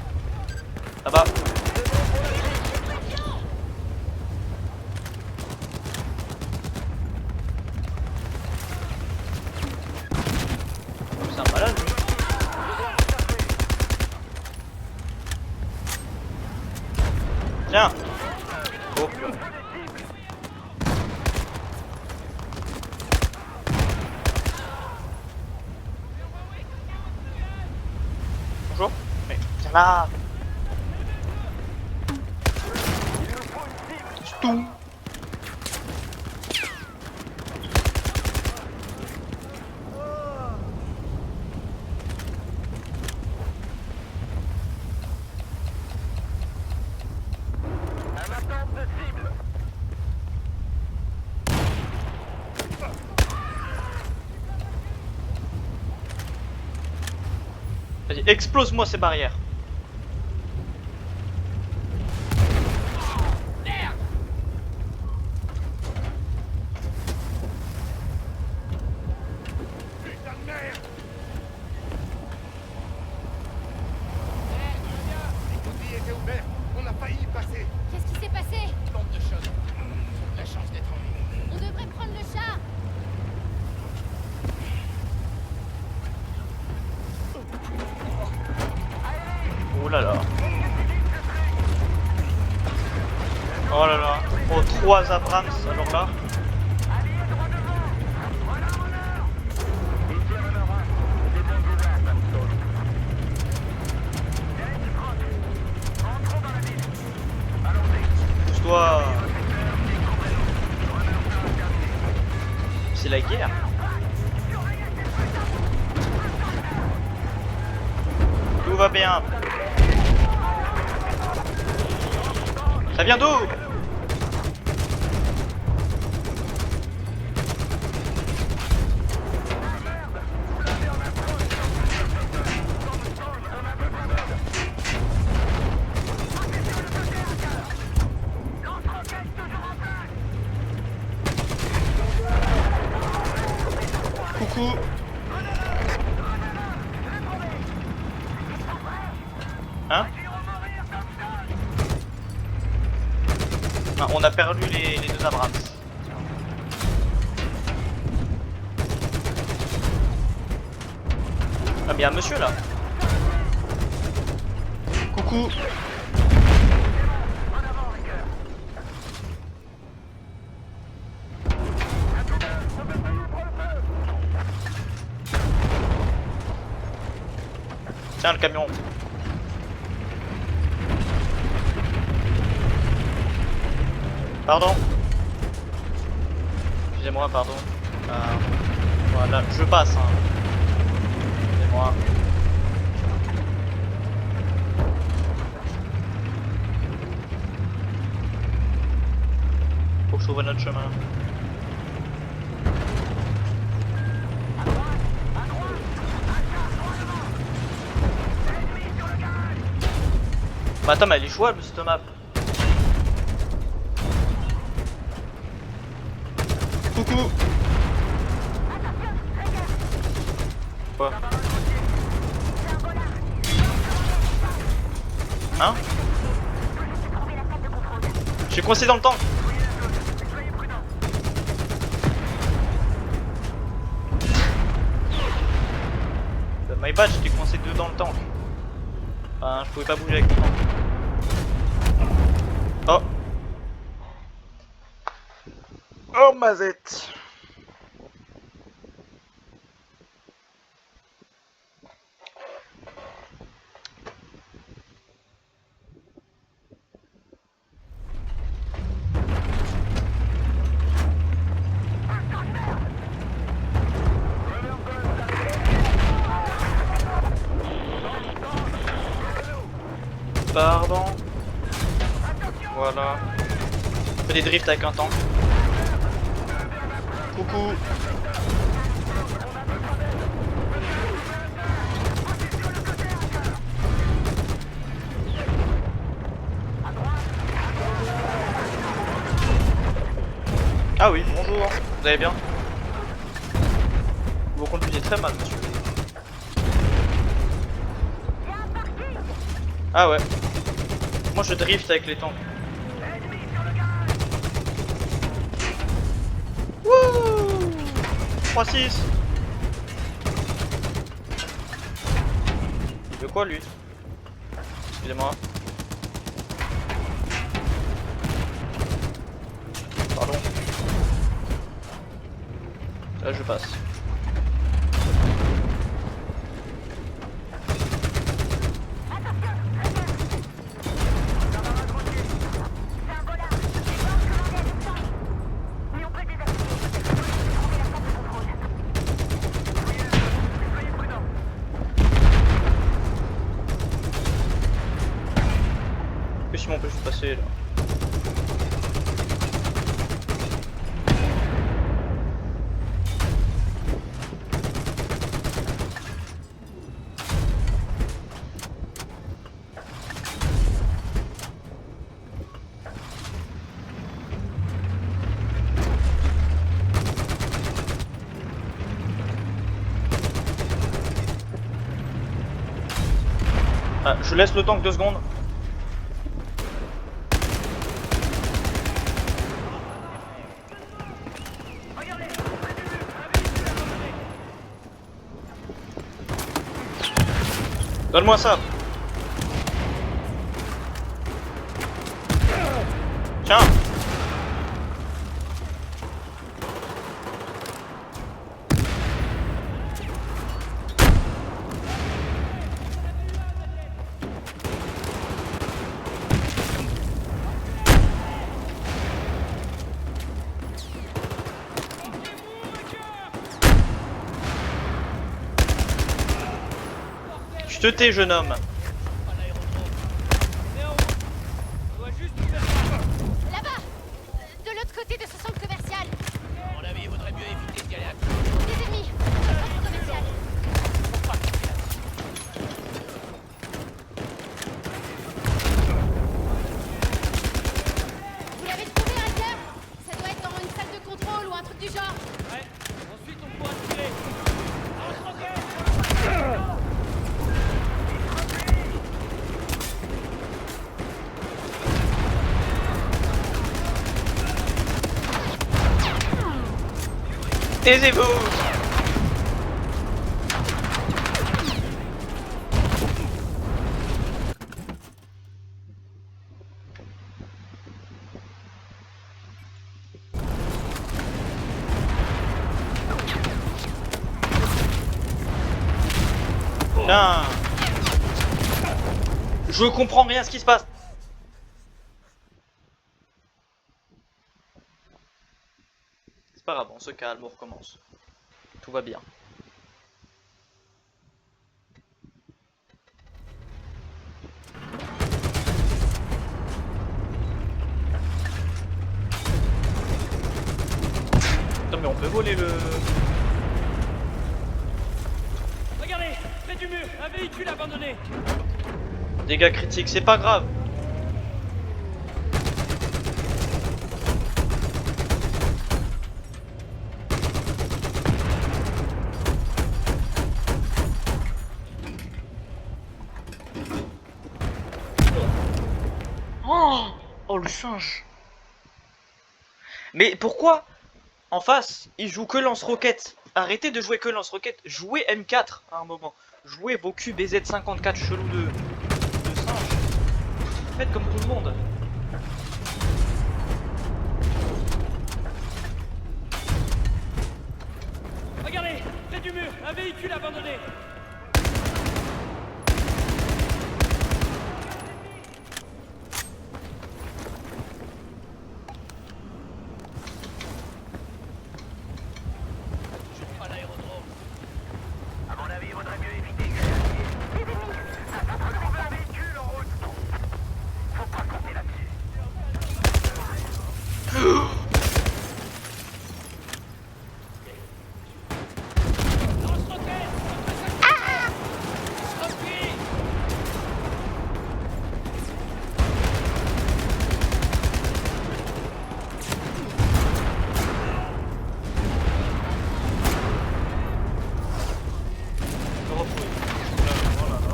Là-bas. C'est un malade lui. Tiens. Oh purée. Bonjour. Mais viens là. C'est tout. Un attente de cible. Vas-y, explose-moi ces barrières. Putain de merde! Les conduits étaient ouverts. On a failli y passer. Qu'est-ce qui s'est passé? Bande de choses. La chance d'être en ligne. On devrait prendre le char. là là. Oh là là. Oh, 3 Abrams, alors là. Pousse-toi. C'est la guerre. Tout va bien. Ça vient d'où? Coucou. Hein? Ah, on a perdu les 2 Abrams. Ah, bien monsieur là. Coucou. Tiens le camion. Pardon. Excusez-moi, pardon. Voilà, je passe. Hein. Excusez-moi. Faut que je trouve notre chemin. Bah attends, mais elle est jouable cette map. Coucou. Quoi? Hein? Je suis coincé dans le tank. My bad, j'étais coincé dans le tank. Enfin, je pouvais pas bouger avec le tank. Oh. Oh mazette. Pardon. Voilà. Je fais des drifts avec un tank. Coucou. Ah oui, bonjour. Vous allez bien? Vous conduisez très mal, monsieur. Ah ouais. Moi je drift avec les tanks. Wouh 3-6. Il veut quoi lui? Excusez-moi. Pardon. Là je passe. Si on peut juste passer là. Ah, je laisse le tank 2 secondes. Donne-moi ça. Tiens. Je te tais, jeune homme. Là-bas, de l'autre côté de ce centre commercial. À mon avis, il vaudrait mieux éviter d'y aller à Des ennemis, centre commercial. Vous l'avez trouvé, Hacker? Ça doit être dans une salle de contrôle ou un truc du genre. Ouais, ensuite on pourra tirer. Taisez-vous. Putain. Je comprends rien à ce qui se passe. C'est pas grave, on se calme, on recommence. Tout va bien. Attends, mais on peut voler le... Regardez, près du mur, un véhicule abandonné. Dégâts critiques, c'est pas grave. Oh le singe. Mais pourquoi en face il joue que lance-roquettes? Arrêtez de jouer que lance-roquettes, jouez M4 à un moment. Jouez vos QBZ54 chelous de singe. Faites comme tout le monde. Regardez, près du mur, un véhicule abandonné. À mon avis, il vaudrait mieux éviter d'y aller à pied. Les ennemis, trouver un véhicule en route. Faut pas compter là-dessus.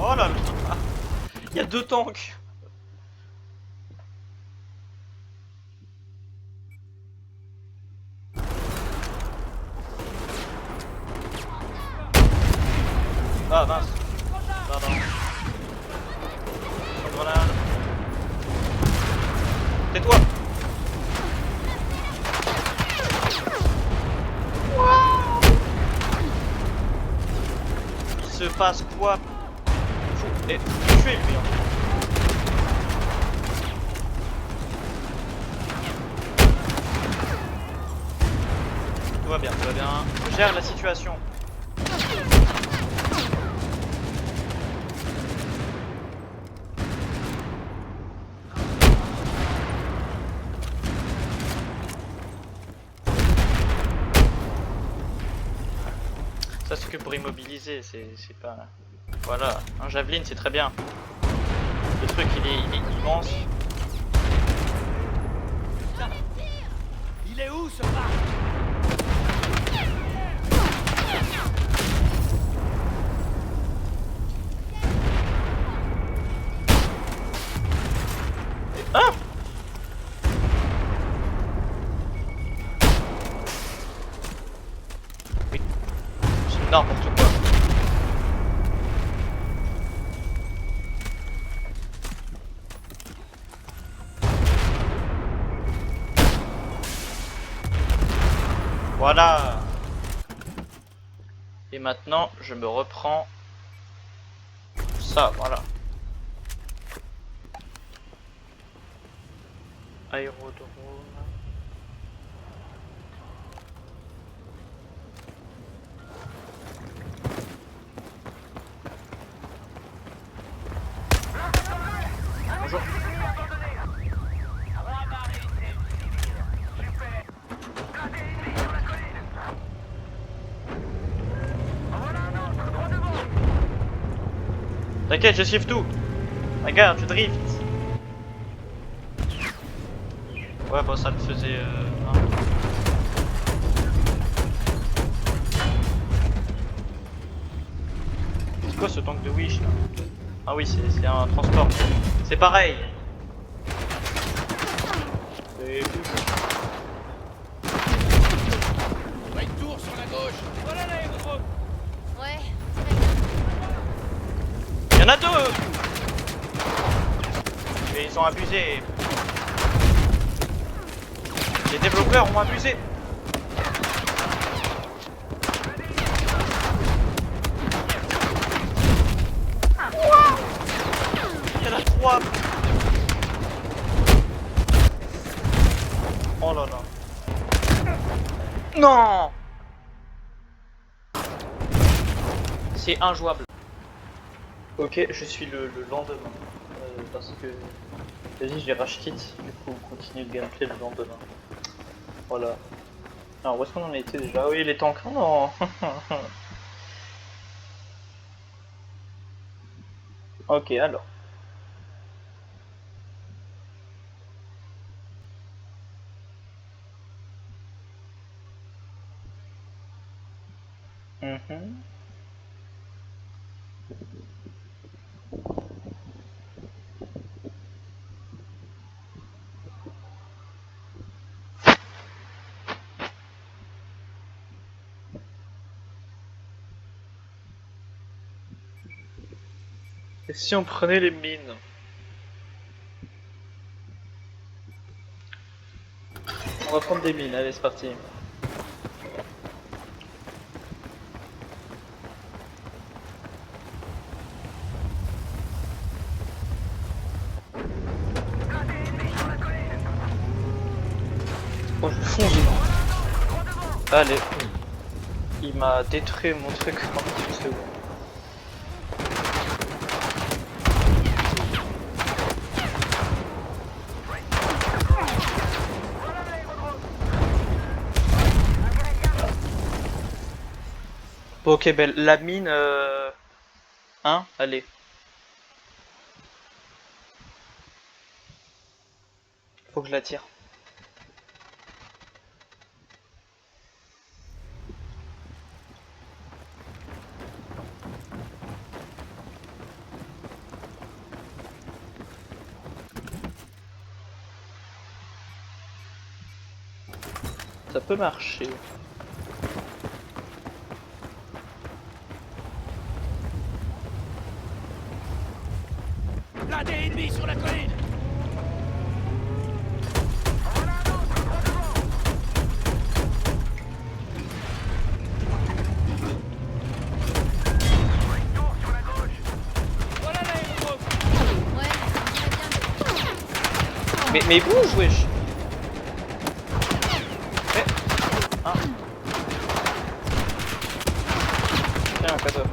Oh là là. Il y a 2 tanks. Ah mince. Pardon. Grenade. Tais-toi. Il se passe quoi? Faut tuer lui. Tout va bien, tout va bien. Je gère la situation. Ça c'est que pour immobiliser, c'est pas... Voilà, un javelin c'est très bien. Le truc il est immense. Il est où ce parc? Ah! Oui. C'est n'importe quoi. Voilà. Et maintenant, je me reprends ça, voilà. Aérodrome. Bonjour. T'inquiète, je shift tout. Regarde, je drift. Ouais, bon, ça le faisait. C'est quoi ce tank de Wish là? Ah oui, c'est un transport. C'est pareil. Right tour sur la gauche. Voilà l'aérodrome. Ouais. Il y en a deux. Mais ils ont abusé. Les développeurs ont abusé. Il y en a 3. Oh là là. Non. C'est injouable. Ok, je suis le lendemain. Parce que... Vas-y, je les rage quitte. Du coup, on continue le gameplay le lendemain. Voilà. Alors, où est-ce qu'on en était déjà? Oui, les tanks. Oh non. Ok, alors. Et si on prenait les mines? On va prendre des mines, allez c'est parti. Oh je fonce dedans. Allez. Il m'a détruit mon truc en 10 secondes. Bon, ok, belle. La mine, hein, allez. Faut que je la tire. Ça peut marcher. Là, des ennemis sur la colline. Voilà l'aérodrome. Ouais, très bien. Mais bouge, wesh. Ah. Tiens, un cadeau.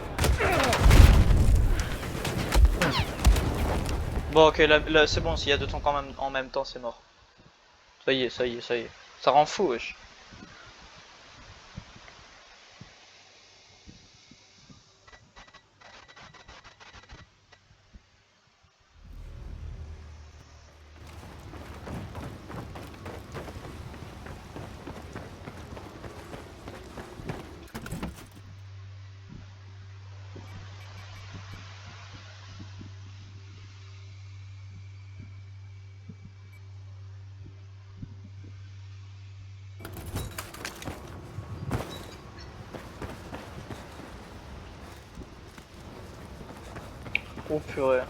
Bon, ok, là c'est bon, s'il y a deux tanks en même temps, c'est mort. Ça y est, ça y est, ça y est. Ça rend fou, wesh. Oh purée.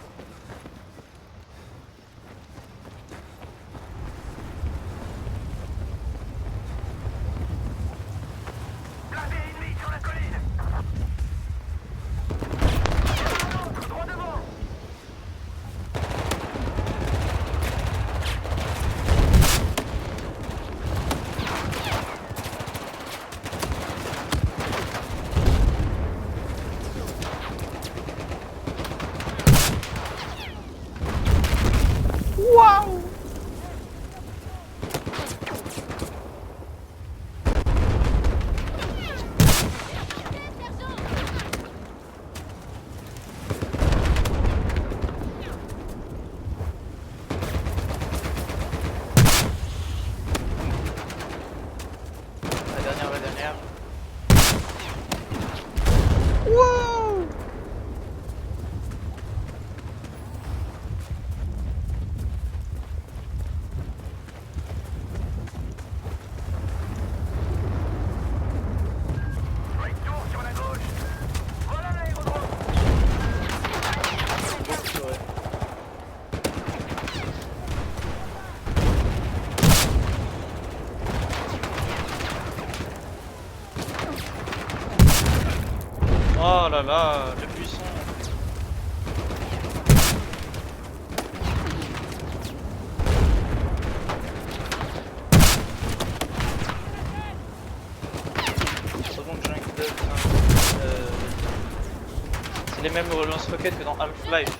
là là, le buisson. C'est les mêmes lance-roquettes que dans Half-Life.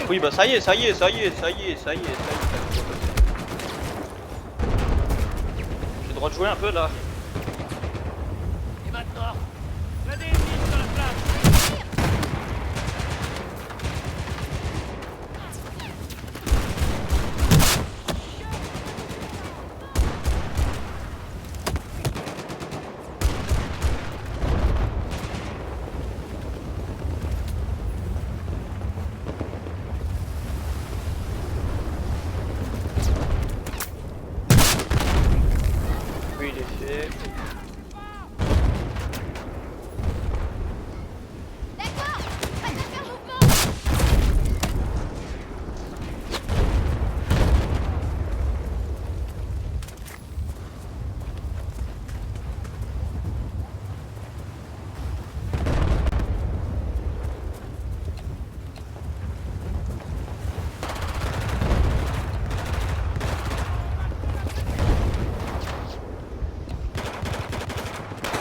Oui bah ça y est. J'ai le droit de jouer un peu là. Et maintenant, il y a des ennemis sur la place. Oui il est fait. D'accord. Pas de faire mouvement.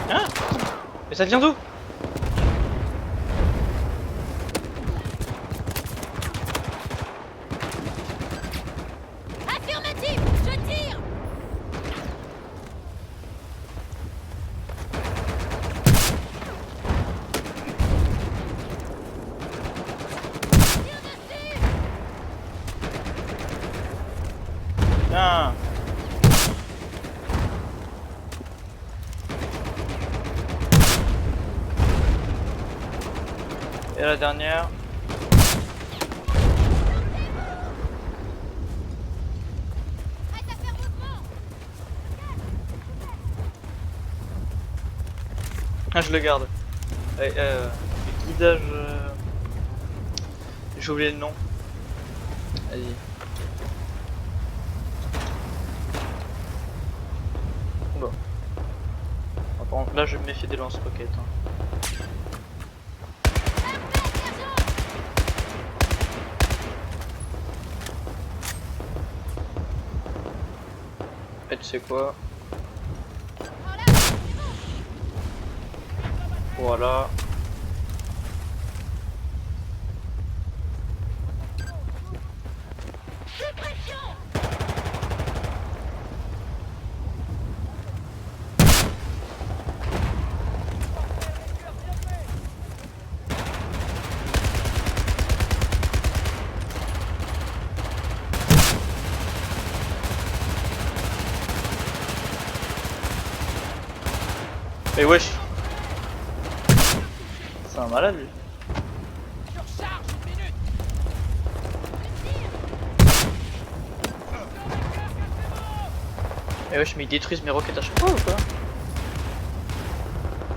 Hein? Mais ça vient d'où? Affirmatif. Je tire. Tiens. Et la dernière. Prête à faire mouvement. Ah je le garde. Le guidage... J'ai oublié le nom. Vas-y. Bon. Par contre, là je vais me méfier des lance-roquettes. Hein. Et tu sais quoi? Voilà. Mais wesh. C'est un malade lui. Surcharge, une minute. Mais wesh, mais ils détruisent mes roquettes à chaque fois ou quoi?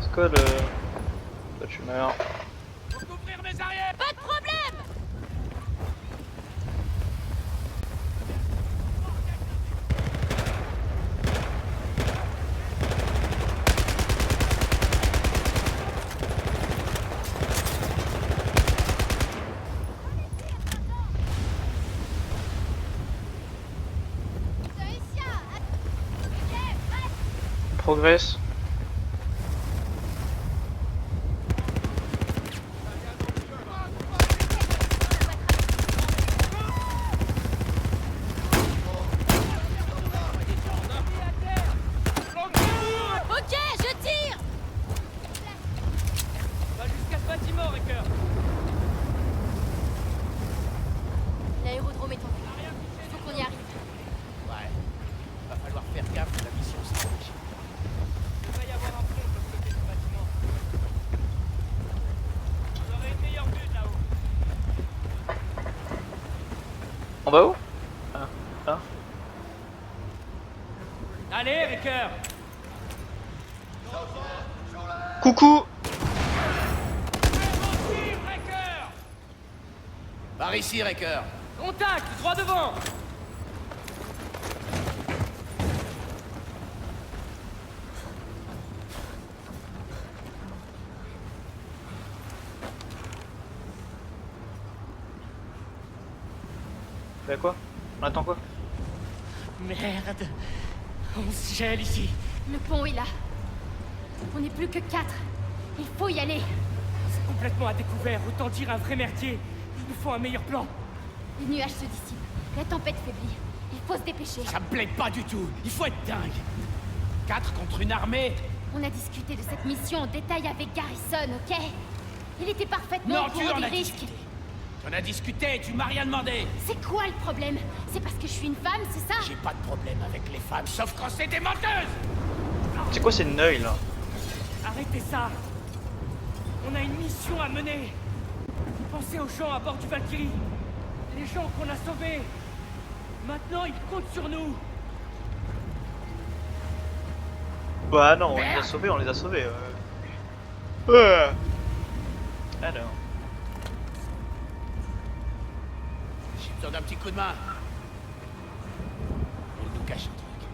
C'est quoi le... Toi tu meurs. Faut couvrir mes arrières. Pas de problème. Progresse. Ok, je tire. Va jusqu'à ce bâtiment, Ricker. L'aérodrome est en vue. Faut qu'on y arrive. Ouais. Va falloir faire gaffe que la mission s'arrange. Il va y avoir un pont de bloquer ce bâtiment. Vous aurez une meilleure vue de là-haut. En bas où? Ah, là. Allez, Ricker. Coucou. Ricker. Par ici, Wrecker. Contact, droit devant. Bah quoi? On attend quoi? Merde. On se gèle ici. Le pont est là. On n'est plus que 4. Il faut y aller. C'est complètement à découvert, autant dire un vrai merdier. Il nous faut un meilleur plan. Les nuages se dissipent. La tempête faiblit. Il faut se dépêcher. Ça me plaît pas du tout. Il faut être dingue. 4 contre une armée. On a discuté de cette mission en détail avec Garrison, ok? Il était parfaitement au Non, tu courant en des as risques. discuté. On a discuté, tu m'as rien demandé. C'est quoi le problème? C'est parce que je suis une femme, c'est ça? J'ai pas de problème avec les femmes, sauf quand c'est des menteuses. C'est quoi ces neuils là? Arrêtez ça. On a une mission à mener. Pensez aux gens à bord du Valkyrie. Les gens qu'on a sauvés. Maintenant, ils comptent sur nous. Bah non, on les a sauvés, on les a sauvés. Ouais. Alors. J'ai besoin d'un petit coup de main. Elle nous cache un truc.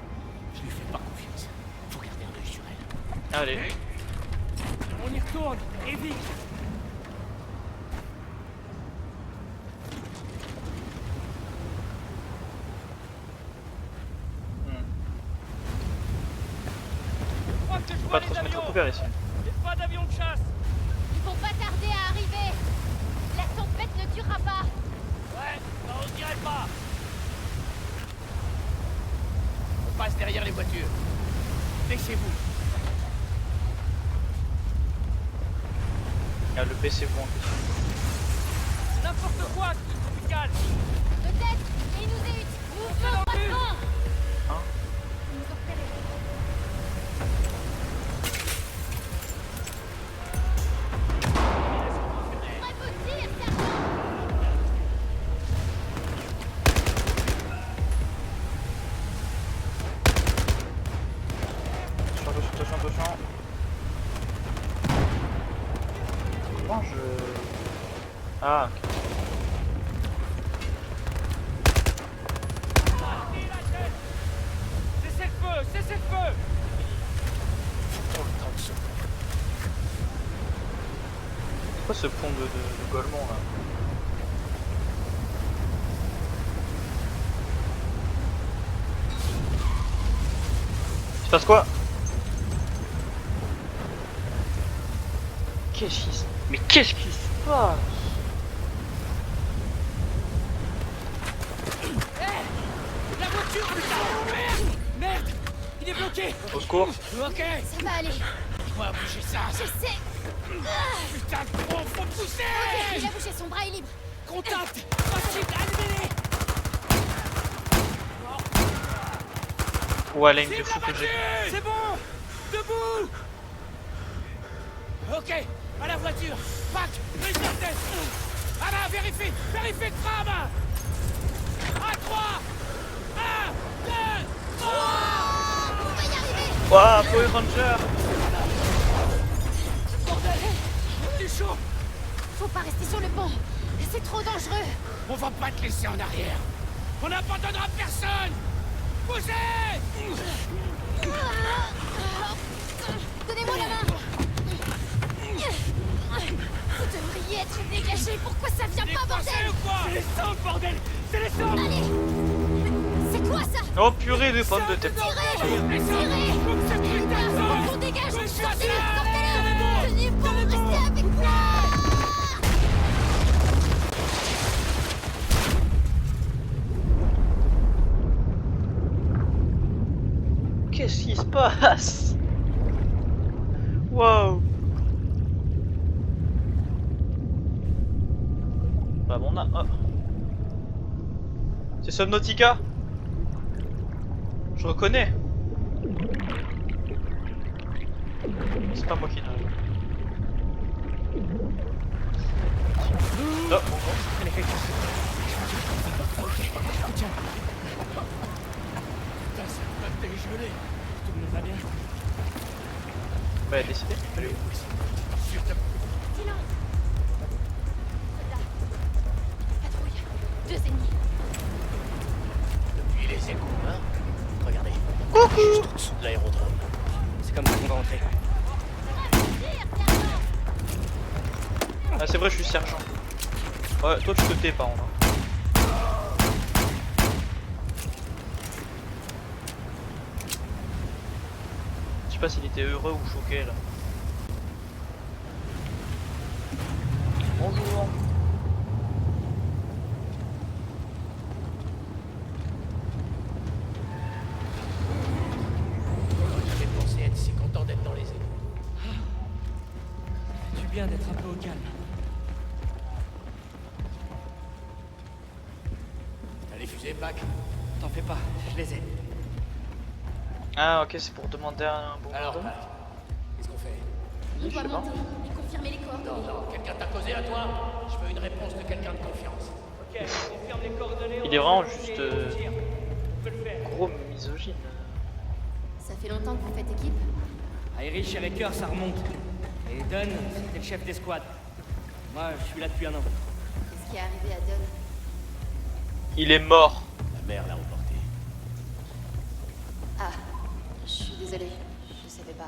Je lui fais pas confiance. Faut garder un œil sur elle. Allez. On y retourne, et vite. Je crois que je Faut vois pas trop les se mettre avions. couvert ici. Et pas d'avion de chasse. Ils vont pas tarder à arriver. La tempête ne durera pas. Ouais, on dirait pas. On passe derrière les voitures. Laissez-vous. Ah, le PC bon en plus. N'importe quoi, tropical. Peut-être, mais ils nous évitent. Mouvement maintenant. Hein? Ils nous ont repérés. Prêt pour tir, sergent. Attention. Comment je... Ah, ok. Cessez le feu, cessez le feu. C'est quoi ce pont de Golemont là? Il se passe quoi? Mais qu'est-ce qui se passe? La voiture, putain. Merde. Il est bloqué. Au secours. Ok. Ça va aller. On va bouger ça. J'essaie. Putain de gros, faut pousser. Ok, il a bougé, son bras est libre. Contact. Possible, allumez-les. Ouais, la ligne de Cible fou que j'ai. abattue. C'est bon. Debout. Ok, à la voiture. Pac, prise de tête. Anna, vérifie le tram. À 3. 1, 2, 3. On va y arriver. Ouah, Power Ranger. Bordel. On est chaud. Faut pas rester sur le pont. C'est trop dangereux. On va pas te laisser en arrière. On n'abandonnera personne. Bougez. Donnez-moi la main. Vous devriez être dégagé. Pourquoi ça vient pas, bordel? ou quoi? C'est les sangs, bordel. C'est les sangs. Allez. C'est quoi ça? Oh purée de pommes de tête. Tirez. On dégage. Sortez-le. Sortez-le. Tenez bon, restez avec moi. Qu'est-ce qui se passe? Wow. Bah bon, on a... Oh. C'est Subnautica. Je reconnais. C'est pas moi qui n'arrive. Oh, Putain, ça va dégeler. Tout le monde va bien. bah décidé. Allez, sur ta... Silence. Là. Patrouille. 2 ennemis. Depuis les égouts, hein. Regardez. Coucou. Juste au-dessous de l'aérodrome. C'est comme ça qu'on va rentrer. Ah c'est vrai, je suis sergent. Ouais, toi tu te tais par contre. sais pas s'il était heureux ou choqué là. Bonjour. J'ai pensé être si content d'être dans les égouts. Du bien d'être un peu au calme. T'as les fusées, Pac? T'en fais pas, je les ai. Ah ok, c'est pour demander un bon Alors, ordre. Pac, qu'est-ce qu'on fait? On Je doit sais pas. monter et confirmer les Non, coordonnées. non, quelqu'un t'a causé à toi? Je veux une réponse de quelqu'un de confiance. Ok, confirme les coordonnées. Il est vraiment juste On peut le faire. gros misogyne. Ça fait longtemps que vous faites équipe? Irish et Wrecker, ça remonte. Et Dunn, c'était le chef d'escouade. Moi, je suis là depuis un an. Qu'est-ce qui est arrivé à Dunn? Il est mort. La mère l'a emporté. Ah, je suis désolée, je savais pas.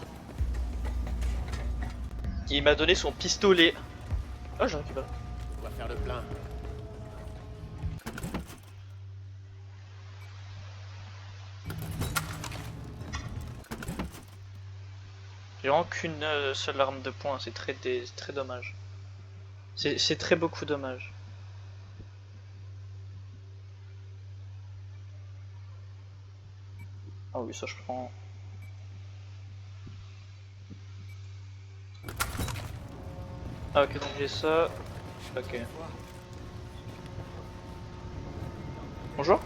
Il m'a donné son pistolet. Oh, j'ai récupéré. On va faire le plein. J'ai vraiment qu'une seule arme de poing, c'est très dommage. C'est très beaucoup dommage. Ah oui, ça je prends. Ah ok, donc j'ai ça. Ok. Bonjour.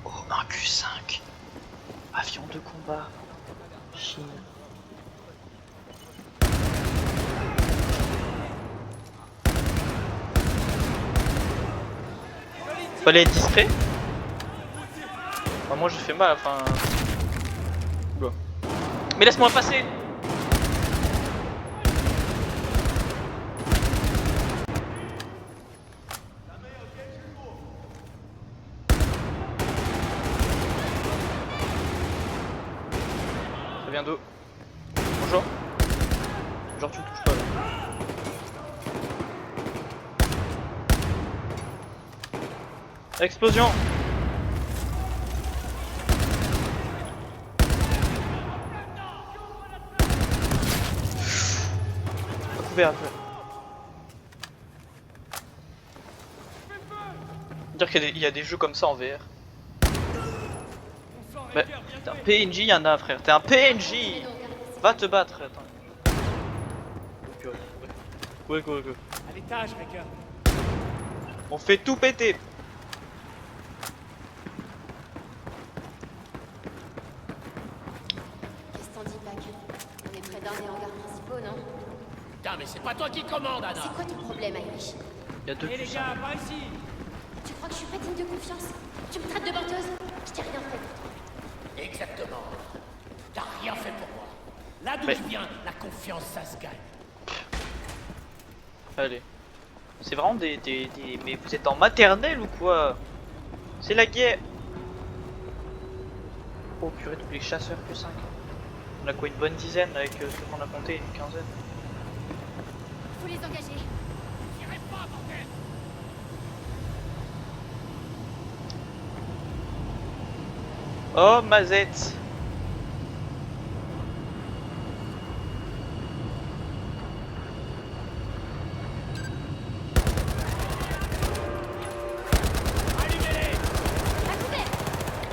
Oh, un Q5. Avion de combat. Chine. Fallait être discret. Enfin, moi j'ai fait mal, enfin... Oula. Mais laisse-moi passer. Ça vient d'où? Bonjour. Genre tu me touches pas là. Explosion. Couvert. Dire qu'il y a des jeux comme ça en VR. Bah, t'es un PNJ, y'en a frère. T'es un PNJ. Va te battre. Attends. Ouais. À l'étage, Wrecker. On fait tout péter. Qu'est-ce que t'en dis, Pac? On est près d'un des hangars principaux, non? Putain, mais c'est pas toi qui commande, Anna! C'est quoi ton problème, Irish? Il y a deux Et les Q5. gars, par ici. Tu crois que je suis pas digne de confiance? Tu me traites de menteuse? Je t'ai rien fait pour toi. Exactement. T'as rien fait pour moi. Là d'où Mais- je viens, la confiance, ça se gagne. Allez. C'est vraiment Mais vous êtes en maternelle ou quoi? C'est la guerre. Oh purée, tous les chasseurs Q5. On a quoi, une bonne dizaine avec ce qu'on a compté, une quinzaine. Faut les engager. Tirez pas, bordel! Oh Mazette.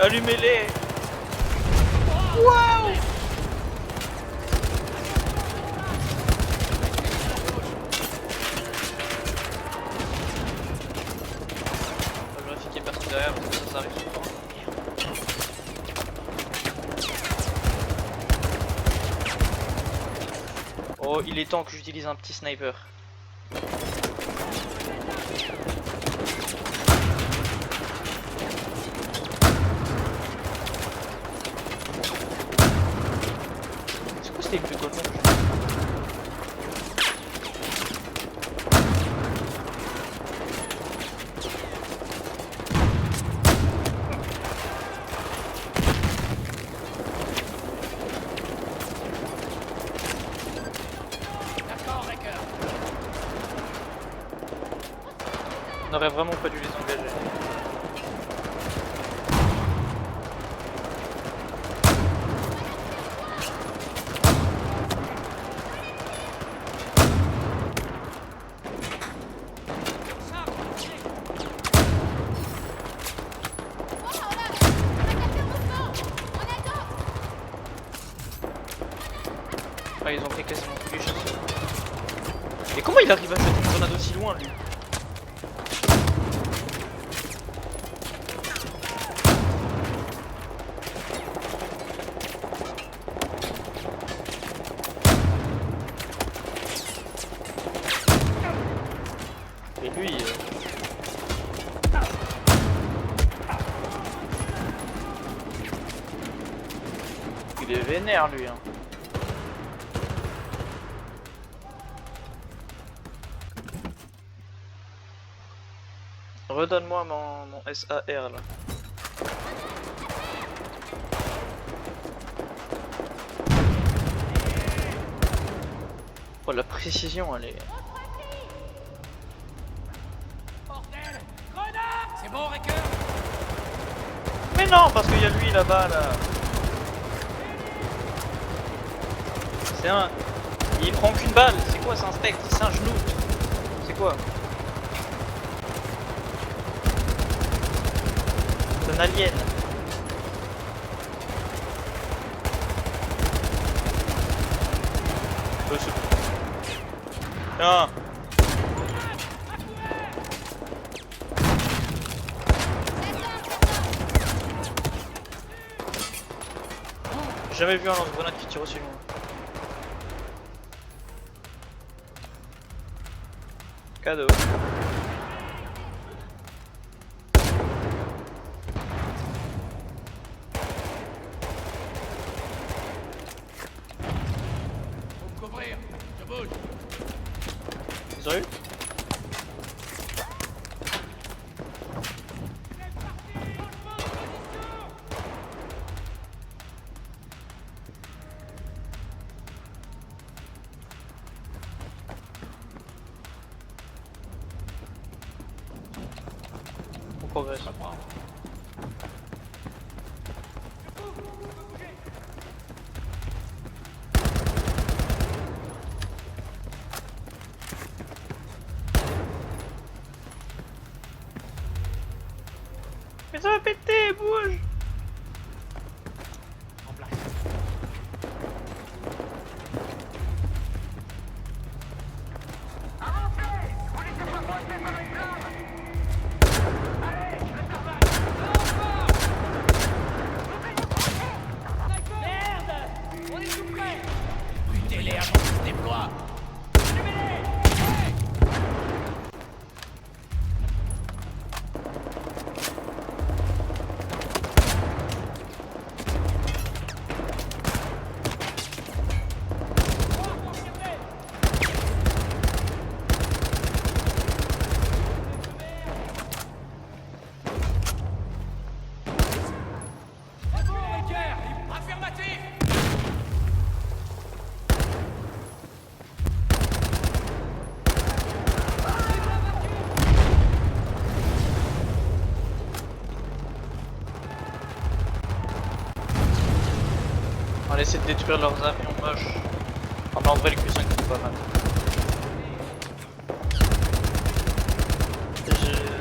Allumez-les. Waouh. On va vérifier qu'il y a personne derrière parce que ça arrive souvent. Oh, il est temps que j'utilise un petit sniper. C'est quoi c'était le plus coton? D'accord, Wrecker. On aurait vraiment pas dû les engager. Ah, ils ont pris quasiment tous les chasseurs. Et comment il arrive à jeter une grenade aussi loin, lui? Et lui... Il est vénère, lui, hein. Redonne-moi mon SAR là. Oh, la précision, elle est... Bordel! Grenade! C'est bon, Raker? Mais non, parce qu'il y a lui là-bas, là. C'est un... Il prend qu'une balle. C'est quoi, c'est un spectre? C'est un genou. C'est quoi? C'est un alien. Tiens. J'ai jamais vu un lance-grenade qui tire aussi loin. Cadeau. Faut me couvrir, je bouge. Ils ont eu? On progresse. Mais ça va péter, bouge! En place. Merde! On est tout près! Butez-les avant qu'ils se déploient. C'est bon, Raker! Affirmatif! On va essayer de détruire leurs avions moches. Enfin, en vrai, les Q5 sont pas mal.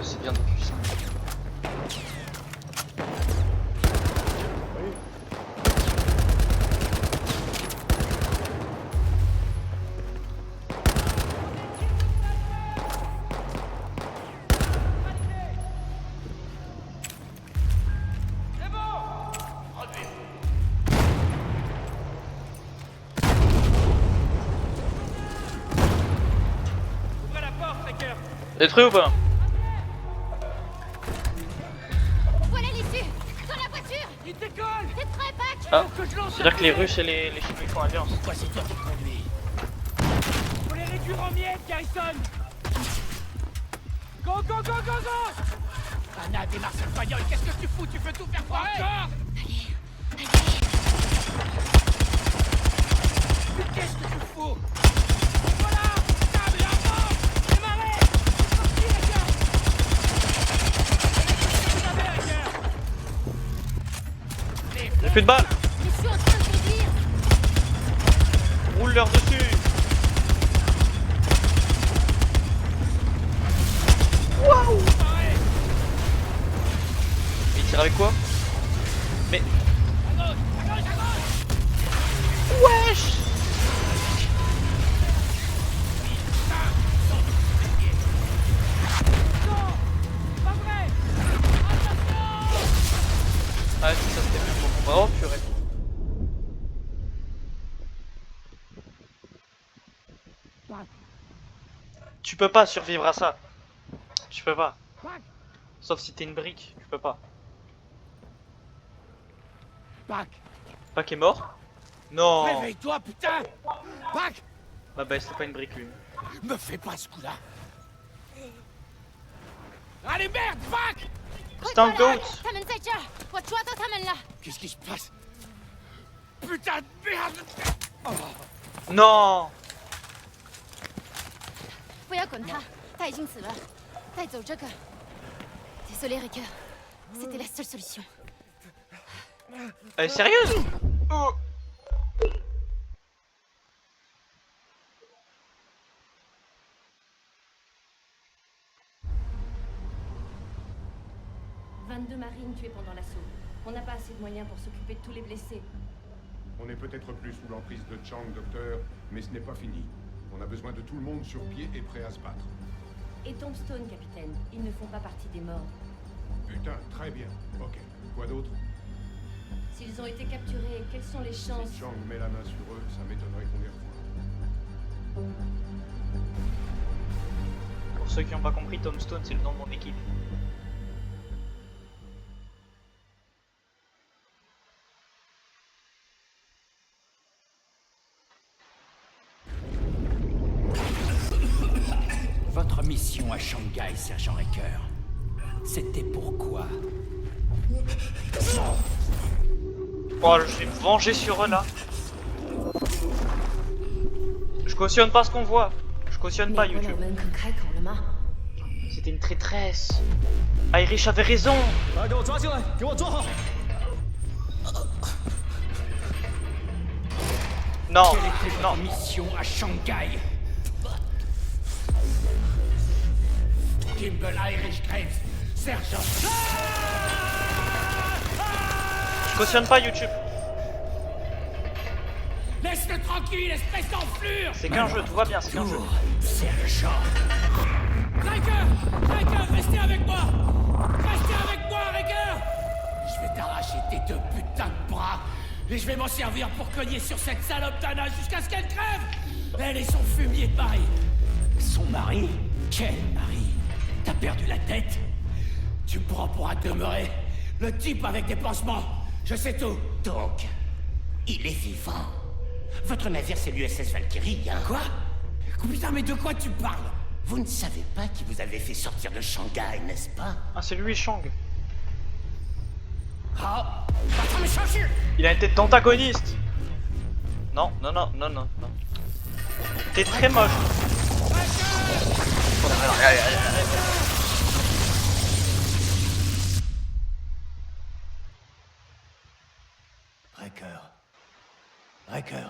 C'est bien de Q5. C'est bon! Ouvrez la porte, Raker! Détruit ou pas? Voilà l'issue! Dans la voiture! Il décolle! T'es prêt, Pac? Ah, Faut que je lance c'est-à-dire un que les feu. Russes et les Chinois font alliance. Pourquoi c'est toi qui conduis? Faut les réduire en miettes, Garrison! Go, go, go, go, go! Anna, démarre cette bagnole, qu'est-ce que tu fous? Tu veux tout faire foirer? Encore! Mais qu'est-ce que tu fous? Voilà! Câble avant! Démarrez! C'est parti, Raker! Vous avez, Raker! J'ai plus de balles! Je suis en train de conduire! Roule leur dessus! Waouh! Il tire avec quoi? Mais... Wesh! ça c'était bien pour combat. Oh purée. Tu peux pas survivre à ça. Tu peux pas. Sauf si t'es une brique, tu peux pas. Pac est mort? Non. Réveille-toi, putain! Pac! Bah c'est pas une brique lui. Me fais pas ce coup-là! Allez, merde, Pac! Stand goat! Qu'est-ce qui se passe? Putain de merde! Non! Désolé, Riker. C'était la seule solution. Elle est sérieuse? Oh. « 22 marines tuées pendant l'assaut. On n'a pas assez de moyens pour s'occuper de tous les blessés. On est peut-être plus sous l'emprise de Chang, docteur, mais ce n'est pas fini. On a besoin de tout le monde sur pied et prêt à se battre. Et Tombstone, capitaine. Ils ne font pas partie des morts. Putain, très bien. Ok. Quoi d'autre? S'ils ont été capturés, quelles sont les chances? Si Chang met la main sur eux, ça m'étonnerait qu'on les revoie. Pour ceux qui n'ont pas compris, Tombstone c'est le nom de mon équipe. Votre mission à Shanghai, sergent Riker, c'était pourquoi? Oh, je vais me venger sur eux là. Je cautionne pas ce qu'on voit. Je cautionne pas YouTube. C'était une traîtresse. Irish avait raison. Non, Quelle était non. votre mission à Shanghai? Kimball Irish Graves, sergent! Je cautionne pas YouTube. Laisse-le tranquille, espèce d'enflure! C'est qu'un jeu, tout va bien, c'est qu'un jeu. Sergent! Riker, restez avec moi! Restez avec moi, Riker! Je vais t'arracher tes deux putains de bras et je vais m'en servir pour cogner sur cette salope d'Anna jusqu'à ce qu'elle crève! Elle et son fumier de mari! Son mari? Quel mari? T'as perdu la tête? Tu me prends pour un demeuré? Le type avec des pansements? Je sais tout! Donc, il est vivant. Votre navire, c'est l'USS Valkyrie, hein? Quoi? Putain, mais de quoi tu parles? Vous ne savez pas qui vous avez fait sortir de Shanghai, n'est-ce pas? Ah, c'est lui, Chang. Ah! Attends, mais change! Il a une tête d'antagoniste. Non, non, non, non, non, non. T'es très moche. Riker.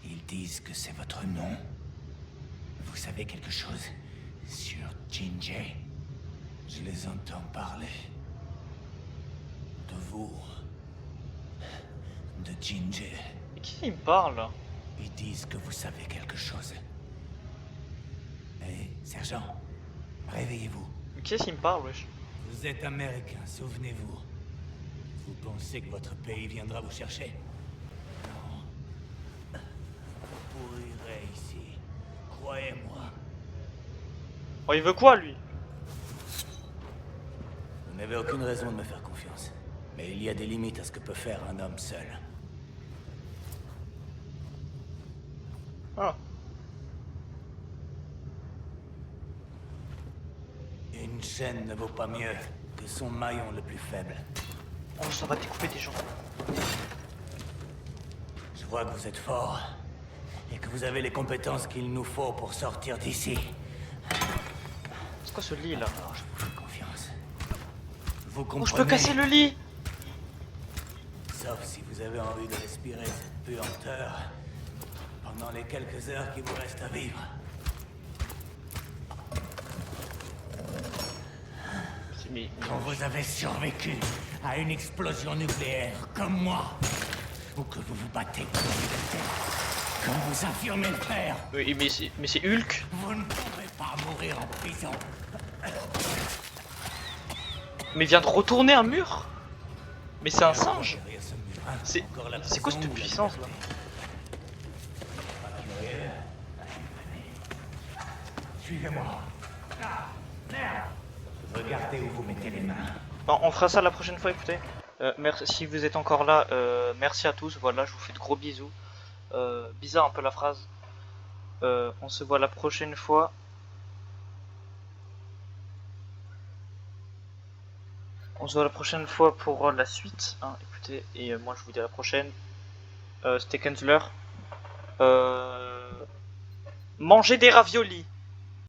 Ils disent que c'est votre nom. Vous savez quelque chose sur Jinjay? Je les entends parler. De vous. De Jinjay. Mais qui il me parle là? Ils disent que vous savez quelque chose. Hé, sergent, réveillez-vous. Mais qui est-ce qui me parle, wesh? Vous êtes américain, souvenez-vous. Vous pensez que votre pays viendra vous chercher? Non. Vous pourrirez ici. Croyez-moi. Oh, il veut quoi, lui? Vous n'avez aucune raison de me faire confiance. Mais il y a des limites à ce que peut faire un homme seul. Ah. Une chaîne ne vaut pas mieux que son maillon le plus faible. Oh, ça va découper des gens. Je vois que vous êtes fort. Et que vous avez les compétences qu'il nous faut pour sortir d'ici. C'est quoi ce lit là? Alors, je vous fais confiance. Vous comprenez? Oh, je peux casser le lit! Sauf si vous avez envie de respirer cette puanteur pendant les quelques heures qui vous restent à vivre. Quand vous avez survécu à une explosion nucléaire, comme moi, ou que vous vous battez pour la liberté, comme vous affirmez le faire, Oui, mais c'est Hulk. vous ne pourrez pas mourir en prison. Mais il vient de retourner un mur? Mais c'est un singe. C'est quoi cette puissance là? Suivez-moi. Regardez où vous mettez les mains. Bon, on fera ça la prochaine fois, écoutez. Merci, si vous êtes encore là, merci à tous. Voilà, je vous fais de gros bisous. Bizarre un peu la phrase. On se voit la prochaine fois. On se voit la prochaine fois pour la suite. Hein, écoutez, et moi je vous dis à la prochaine. C'était Kenzler. Mangez des raviolis.